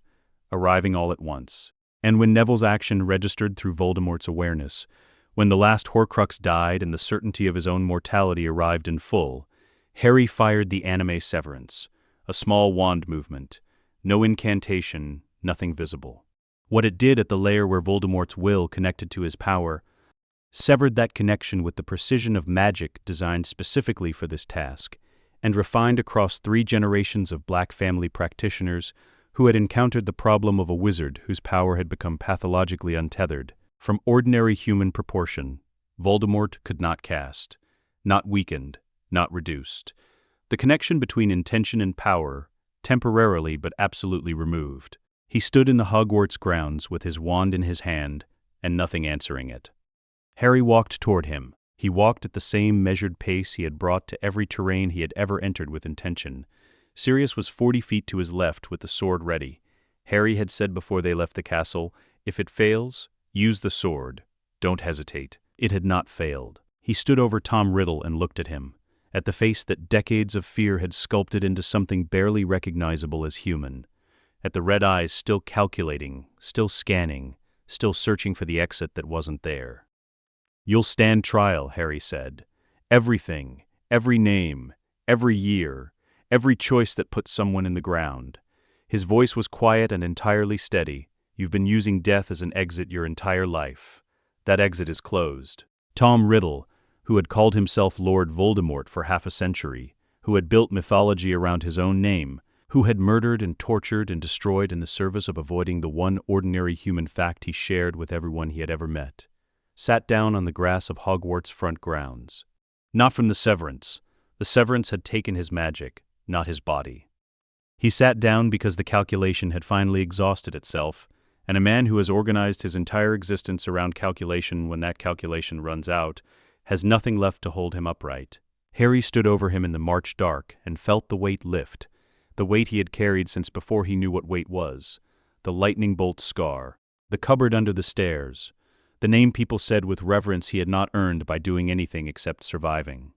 arriving all at once. And when Neville's action registered through Voldemort's awareness, when the last Horcrux died and the certainty of his own mortality arrived in full, Harry fired the anime severance, a small wand movement, no incantation, nothing visible. What it did at the layer where Voldemort's will connected to his power severed that connection with the precision of magic designed specifically for this task, and refined across 3 generations of Black family practitioners who had encountered the problem of a wizard whose power had become pathologically untethered. From ordinary human proportion, Voldemort could not cast, not weakened, not reduced. The connection between intention and power, temporarily but absolutely removed. He stood in the Hogwarts grounds with his wand in his hand, and nothing answering it. Harry walked toward him. He walked at the same measured pace he had brought to every terrain he had ever entered with intention. Sirius was 40 feet to his left with the sword ready. Harry had said before they left the castle, "If it fails, use the sword. Don't hesitate." It had not failed. He stood over Tom Riddle and looked at him, at the face that decades of fear had sculpted into something barely recognizable as human, at the red eyes still calculating, still scanning, still searching for the exit that wasn't there. "You'll stand trial," Harry said. "Everything, every name, every year, every choice that put someone in the ground." His voice was quiet and entirely steady. "You've been using death as an exit your entire life. That exit is closed." Tom Riddle, who had called himself Lord Voldemort for half a century, who had built mythology around his own name, who had murdered and tortured and destroyed in the service of avoiding the one ordinary human fact he shared with everyone he had ever met, sat down on the grass of Hogwarts' front grounds. Not from the severance. The severance had taken his magic, not his body. He sat down because the calculation had finally exhausted itself, and a man who has organized his entire existence around calculation when that calculation runs out has nothing left to hold him upright. Harry stood over him in the March dark and felt the weight lift, the weight he had carried since before he knew what weight was, the lightning bolt scar, the cupboard under the stairs, the name people said with reverence he had not earned by doing anything except surviving.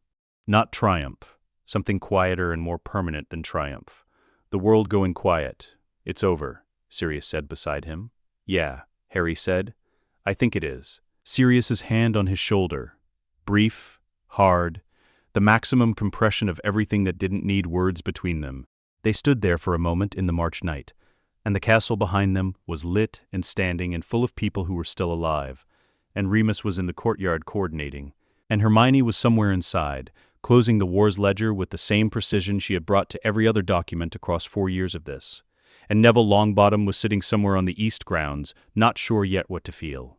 Not triumph, something quieter and more permanent than triumph. The world going quiet. "It's over," Sirius said beside him. "Yeah," Harry said. "I think it is." Sirius's hand on his shoulder. Brief, hard, the maximum compression of everything that didn't need words between them. They stood there for a moment in the March night, and the castle behind them was lit and standing and full of people who were still alive, and Remus was in the courtyard coordinating, and Hermione was somewhere inside, closing the war's ledger with the same precision she had brought to every other document across 4 years of this. And Neville Longbottom was sitting somewhere on the east grounds, not sure yet what to feel.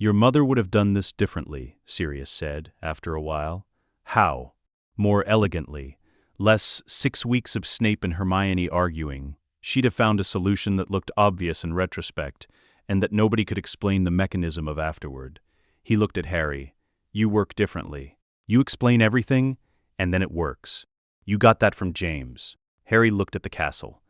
"Your mother would have done this differently," Sirius said, after a while. "How?" "More elegantly. Less 6 weeks of Snape and Hermione arguing. She'd have found a solution that looked obvious in retrospect, and that nobody could explain the mechanism of afterward." He looked at Harry. "You work differently. You explain everything, and then it works. You got that from James." Harry looked at the castle.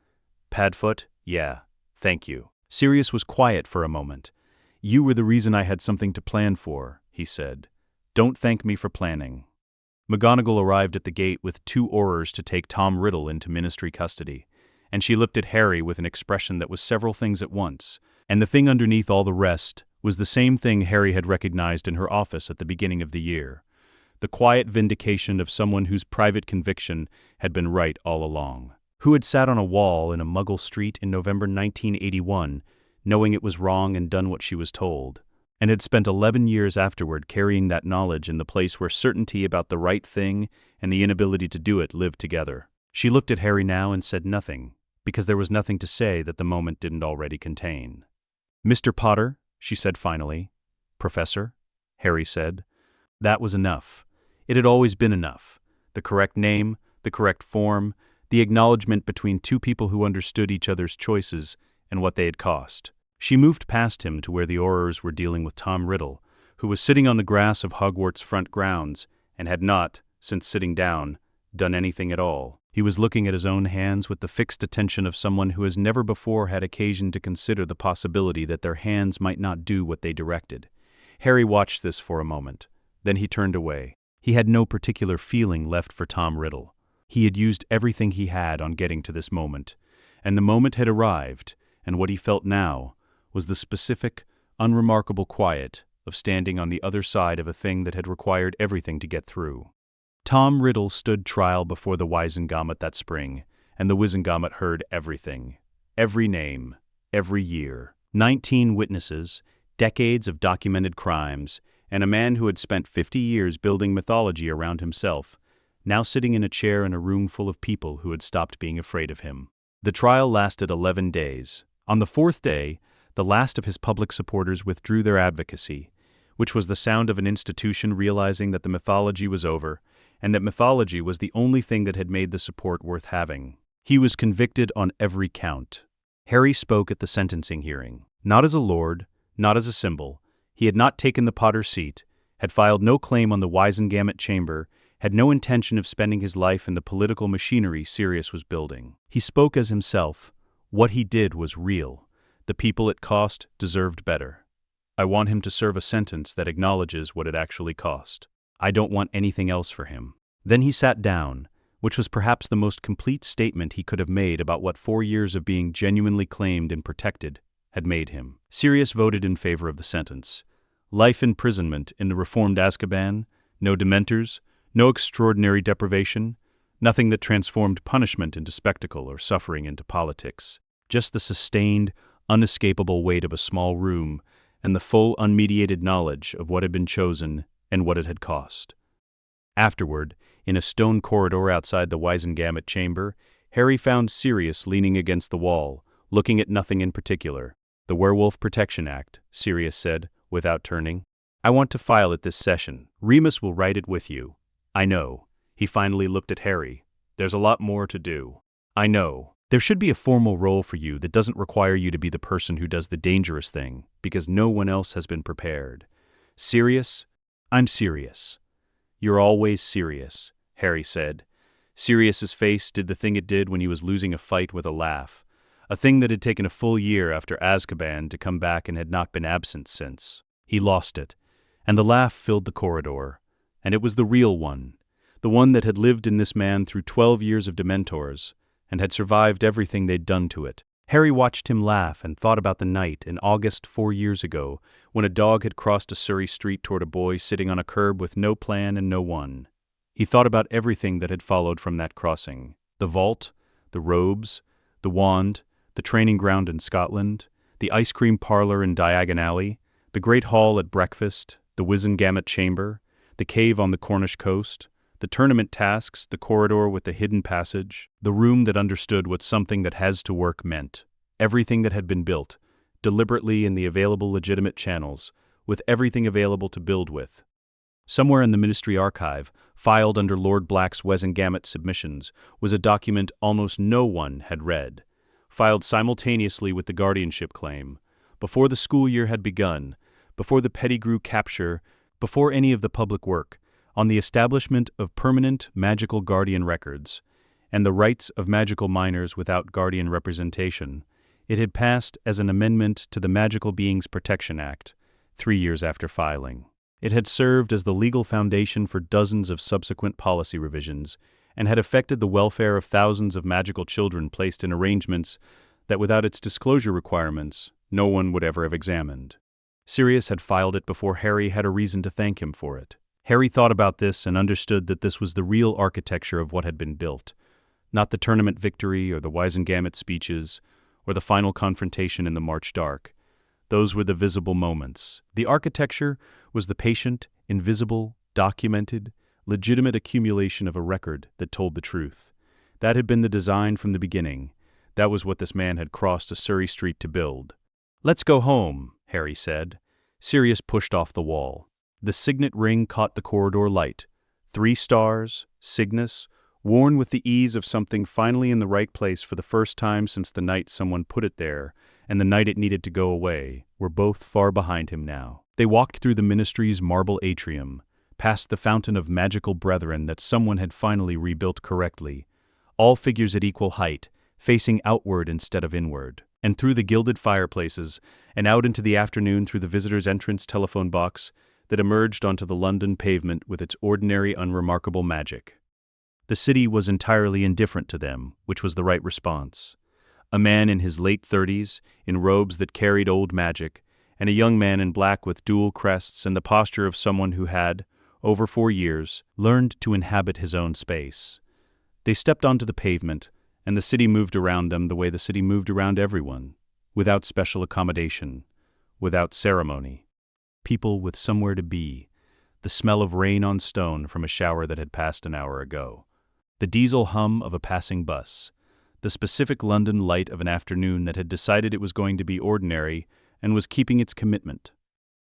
"Padfoot? Yeah, thank you." Sirius was quiet for a moment. "You were the reason I had something to plan for," he said. "Don't thank me for planning." McGonagall arrived at the gate with 2 Aurors to take Tom Riddle into ministry custody, and she looked at Harry with an expression that was several things at once, and the thing underneath all the rest was the same thing Harry had recognized in her office at the beginning of the year, the quiet vindication of someone whose private conviction had been right all along, who had sat on a wall in a Muggle street in November 1981, knowing it was wrong and done what she was told, and had spent 11 years afterward carrying that knowledge in the place where certainty about the right thing and the inability to do it lived together. She looked at Harry now and said nothing, because there was nothing to say that the moment didn't already contain. "Mr. Potter," she said finally. "Professor," Harry said. That was enough. It had always been enough. The correct name, the correct form, the acknowledgement between two people who understood each other's choices and what they had cost. She moved past him to where the Aurors were dealing with Tom Riddle, who was sitting on the grass of Hogwarts' front grounds and had not, since sitting down, done anything at all. He was looking at his own hands with the fixed attention of someone who has never before had occasion to consider the possibility that their hands might not do what they directed. Harry watched this for a moment. Then he turned away. He had no particular feeling left for Tom Riddle. He had used everything he had on getting to this moment, and the moment had arrived, and what he felt now was the specific, unremarkable quiet of standing on the other side of a thing that had required everything to get through. Tom Riddle stood trial before the Wizengamot that spring, and the Wizengamot heard everything. Every name, every year. 19 witnesses, decades of documented crimes, and a man who had spent 50 years building mythology around himself, now sitting in a chair in a room full of people who had stopped being afraid of him. The trial lasted 11 days. On the 4th day, the last of his public supporters withdrew their advocacy, which was the sound of an institution realizing that the mythology was over, and that mythology was the only thing that had made the support worth having. He was convicted on every count. Harry spoke at the sentencing hearing, not as a lord, not as a symbol. He had not taken the Potter's seat, had filed no claim on the Wizengamot chamber, had no intention of spending his life in the political machinery Sirius was building. He spoke as himself. What he did was real. The people it cost deserved better. I want him to serve a sentence that acknowledges what it actually cost. I don't want anything else for him. Then he sat down, which was perhaps the most complete statement he could have made about what 4 years of being genuinely claimed and protected had made him. Sirius voted in favor of the sentence. Life imprisonment in the reformed Azkaban, no dementors, no extraordinary deprivation, nothing that transformed punishment into spectacle or suffering into politics. Just the sustained, unescapable weight of a small room and the full, unmediated knowledge of what had been chosen and what it had cost. Afterward, in a stone corridor outside the Wizengamot chamber, Harry found Sirius leaning against the wall, looking at nothing in particular. "The Werewolf Protection Act," Sirius said, without turning. "I want to file it this session. Remus will write it with you." "I know." He finally looked at Harry. "There's a lot more to do." "I know. There should be a formal role for you that doesn't require you to be the person who does the dangerous thing, because no one else has been prepared." "Sirius? I'm serious." "You're always serious," Harry said. Sirius's face did the thing it did when he was losing a fight with a laugh, a thing that had taken a full year after Azkaban to come back and had not been absent since. He lost it, and the laugh filled the corridor, and it was the real one, the one that had lived in this man through 12 years of Dementors, and had survived everything they'd done to it. Harry watched him laugh and thought about the night in August 4 years ago when a dog had crossed a Surrey street toward a boy sitting on a curb with no plan and no one. He thought about everything that had followed from that crossing. The vault, the robes, the wand, the training ground in Scotland, the ice cream parlor in Diagon Alley, the great hall at breakfast, the Wizengamot chamber, the cave on the Cornish coast, the tournament tasks, the corridor with the hidden passage, the room that understood what something that has to work meant. Everything that had been built, deliberately in the available legitimate channels, with everything available to build with. Somewhere in the Ministry archive, filed under Lord Black's Wizengamot submissions, was a document almost no one had read, filed simultaneously with the guardianship claim, before the school year had begun, before the Pettigrew capture, before any of the public work, on the establishment of permanent magical guardian records, and the rights of magical minors without guardian representation. It had passed as an amendment to the Magical Beings Protection Act, 3 years after filing. It had served as the legal foundation for dozens of subsequent policy revisions, and had affected the welfare of thousands of magical children placed in arrangements that without its disclosure requirements, no one would ever have examined. Sirius had filed it before Harry had a reason to thank him for it. Harry thought about this and understood that this was the real architecture of what had been built, not the tournament victory or the Wizengamot speeches or the final confrontation in the March dark. Those were the visible moments. The architecture was the patient, invisible, documented, legitimate accumulation of a record that told the truth. That had been the design from the beginning, That was what this man had crossed a Surrey Street to build. "Let's go home," Harry said. Sirius pushed off the wall. The signet ring caught the corridor light. 3 stars, Cygnus, worn with the ease of something finally in the right place for the first time since the night someone put it there, and the night it needed to go away, were both far behind him now. They walked through the ministry's marble atrium, past the fountain of magical brethren that someone had finally rebuilt correctly, all figures at equal height, facing outward instead of inward, and through the gilded fireplaces, and out into the afternoon through the visitor's entrance telephone box that emerged onto the London pavement with its ordinary, unremarkable magic. The city was entirely indifferent to them, which was the right response. A man in his late 30s, in robes that carried old magic, and a young man in black with dual crests and the posture of someone who had, over 4 years, learned to inhabit his own space. They stepped onto the pavement, and the city moved around them the way the city moved around everyone, without special accommodation, without ceremony. People with somewhere to be, the smell of rain on stone from a shower that had passed an hour ago, the diesel hum of a passing bus, the specific London light of an afternoon that had decided it was going to be ordinary and was keeping its commitment.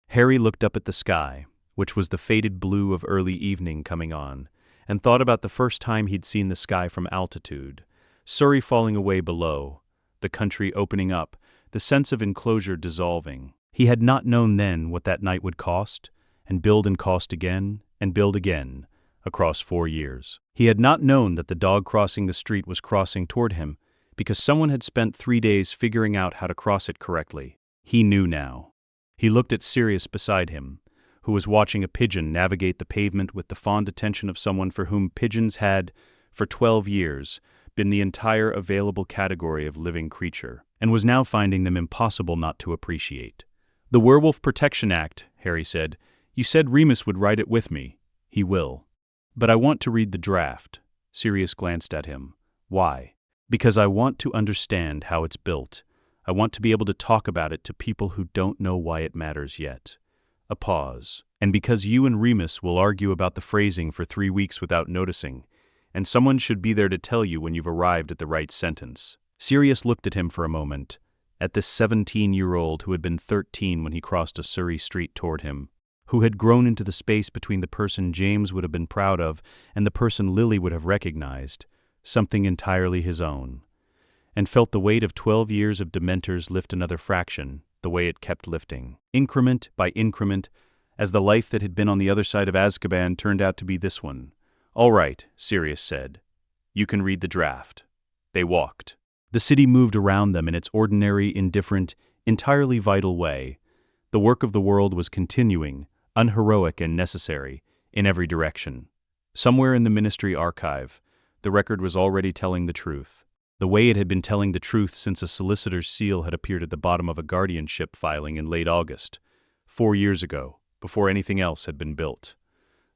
Harry looked up at the sky, which was the faded blue of early evening coming on, and thought about the first time he'd seen the sky from altitude, Surrey falling away below, the country opening up, the sense of enclosure dissolving. He had not known then what that night would cost, and cost again, and build again, across 4 years. He had not known that the dog crossing the street was crossing toward him, because someone had spent 3 days figuring out how to cross it correctly. He knew now. He looked at Sirius beside him, who was watching a pigeon navigate the pavement with the fond attention of someone for whom pigeons had, for 12 years, been the entire available category of living creature, and was now finding them impossible not to appreciate. "The Werewolf Protection Act," Harry said. "You said Remus would write it with me. He will. But I want to read the draft." Sirius glanced at him. "Why?" "Because I want to understand how it's built. I want to be able to talk about it to people who don't know why it matters yet." A pause. "And because you and Remus will argue about the phrasing for 3 weeks without noticing, and someone should be there to tell you when you've arrived at the right sentence." Sirius looked at him for a moment, at this 17-year-old who had been 13 when he crossed a Surrey street toward him, who had grown into the space between the person James would have been proud of and the person Lily would have recognized, something entirely his own, and felt the weight of 12 years of Dementors lift another fraction, the way it kept lifting, increment by increment, as the life that had been on the other side of Azkaban turned out to be this one. "All right," Sirius said. "You can read the draft." They walked. The city moved around them in its ordinary, indifferent, entirely vital way. The work of the world was continuing, unheroic and necessary, in every direction. Somewhere in the ministry archive, the record was already telling the truth, the way it had been telling the truth since a solicitor's seal had appeared at the bottom of a guardianship filing in late August, 4 years ago, before anything else had been built.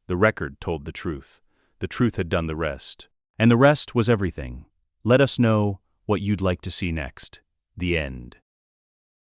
The record told the truth. The truth had done the rest. And the rest was everything. Let us know what you'd like to see next. The end.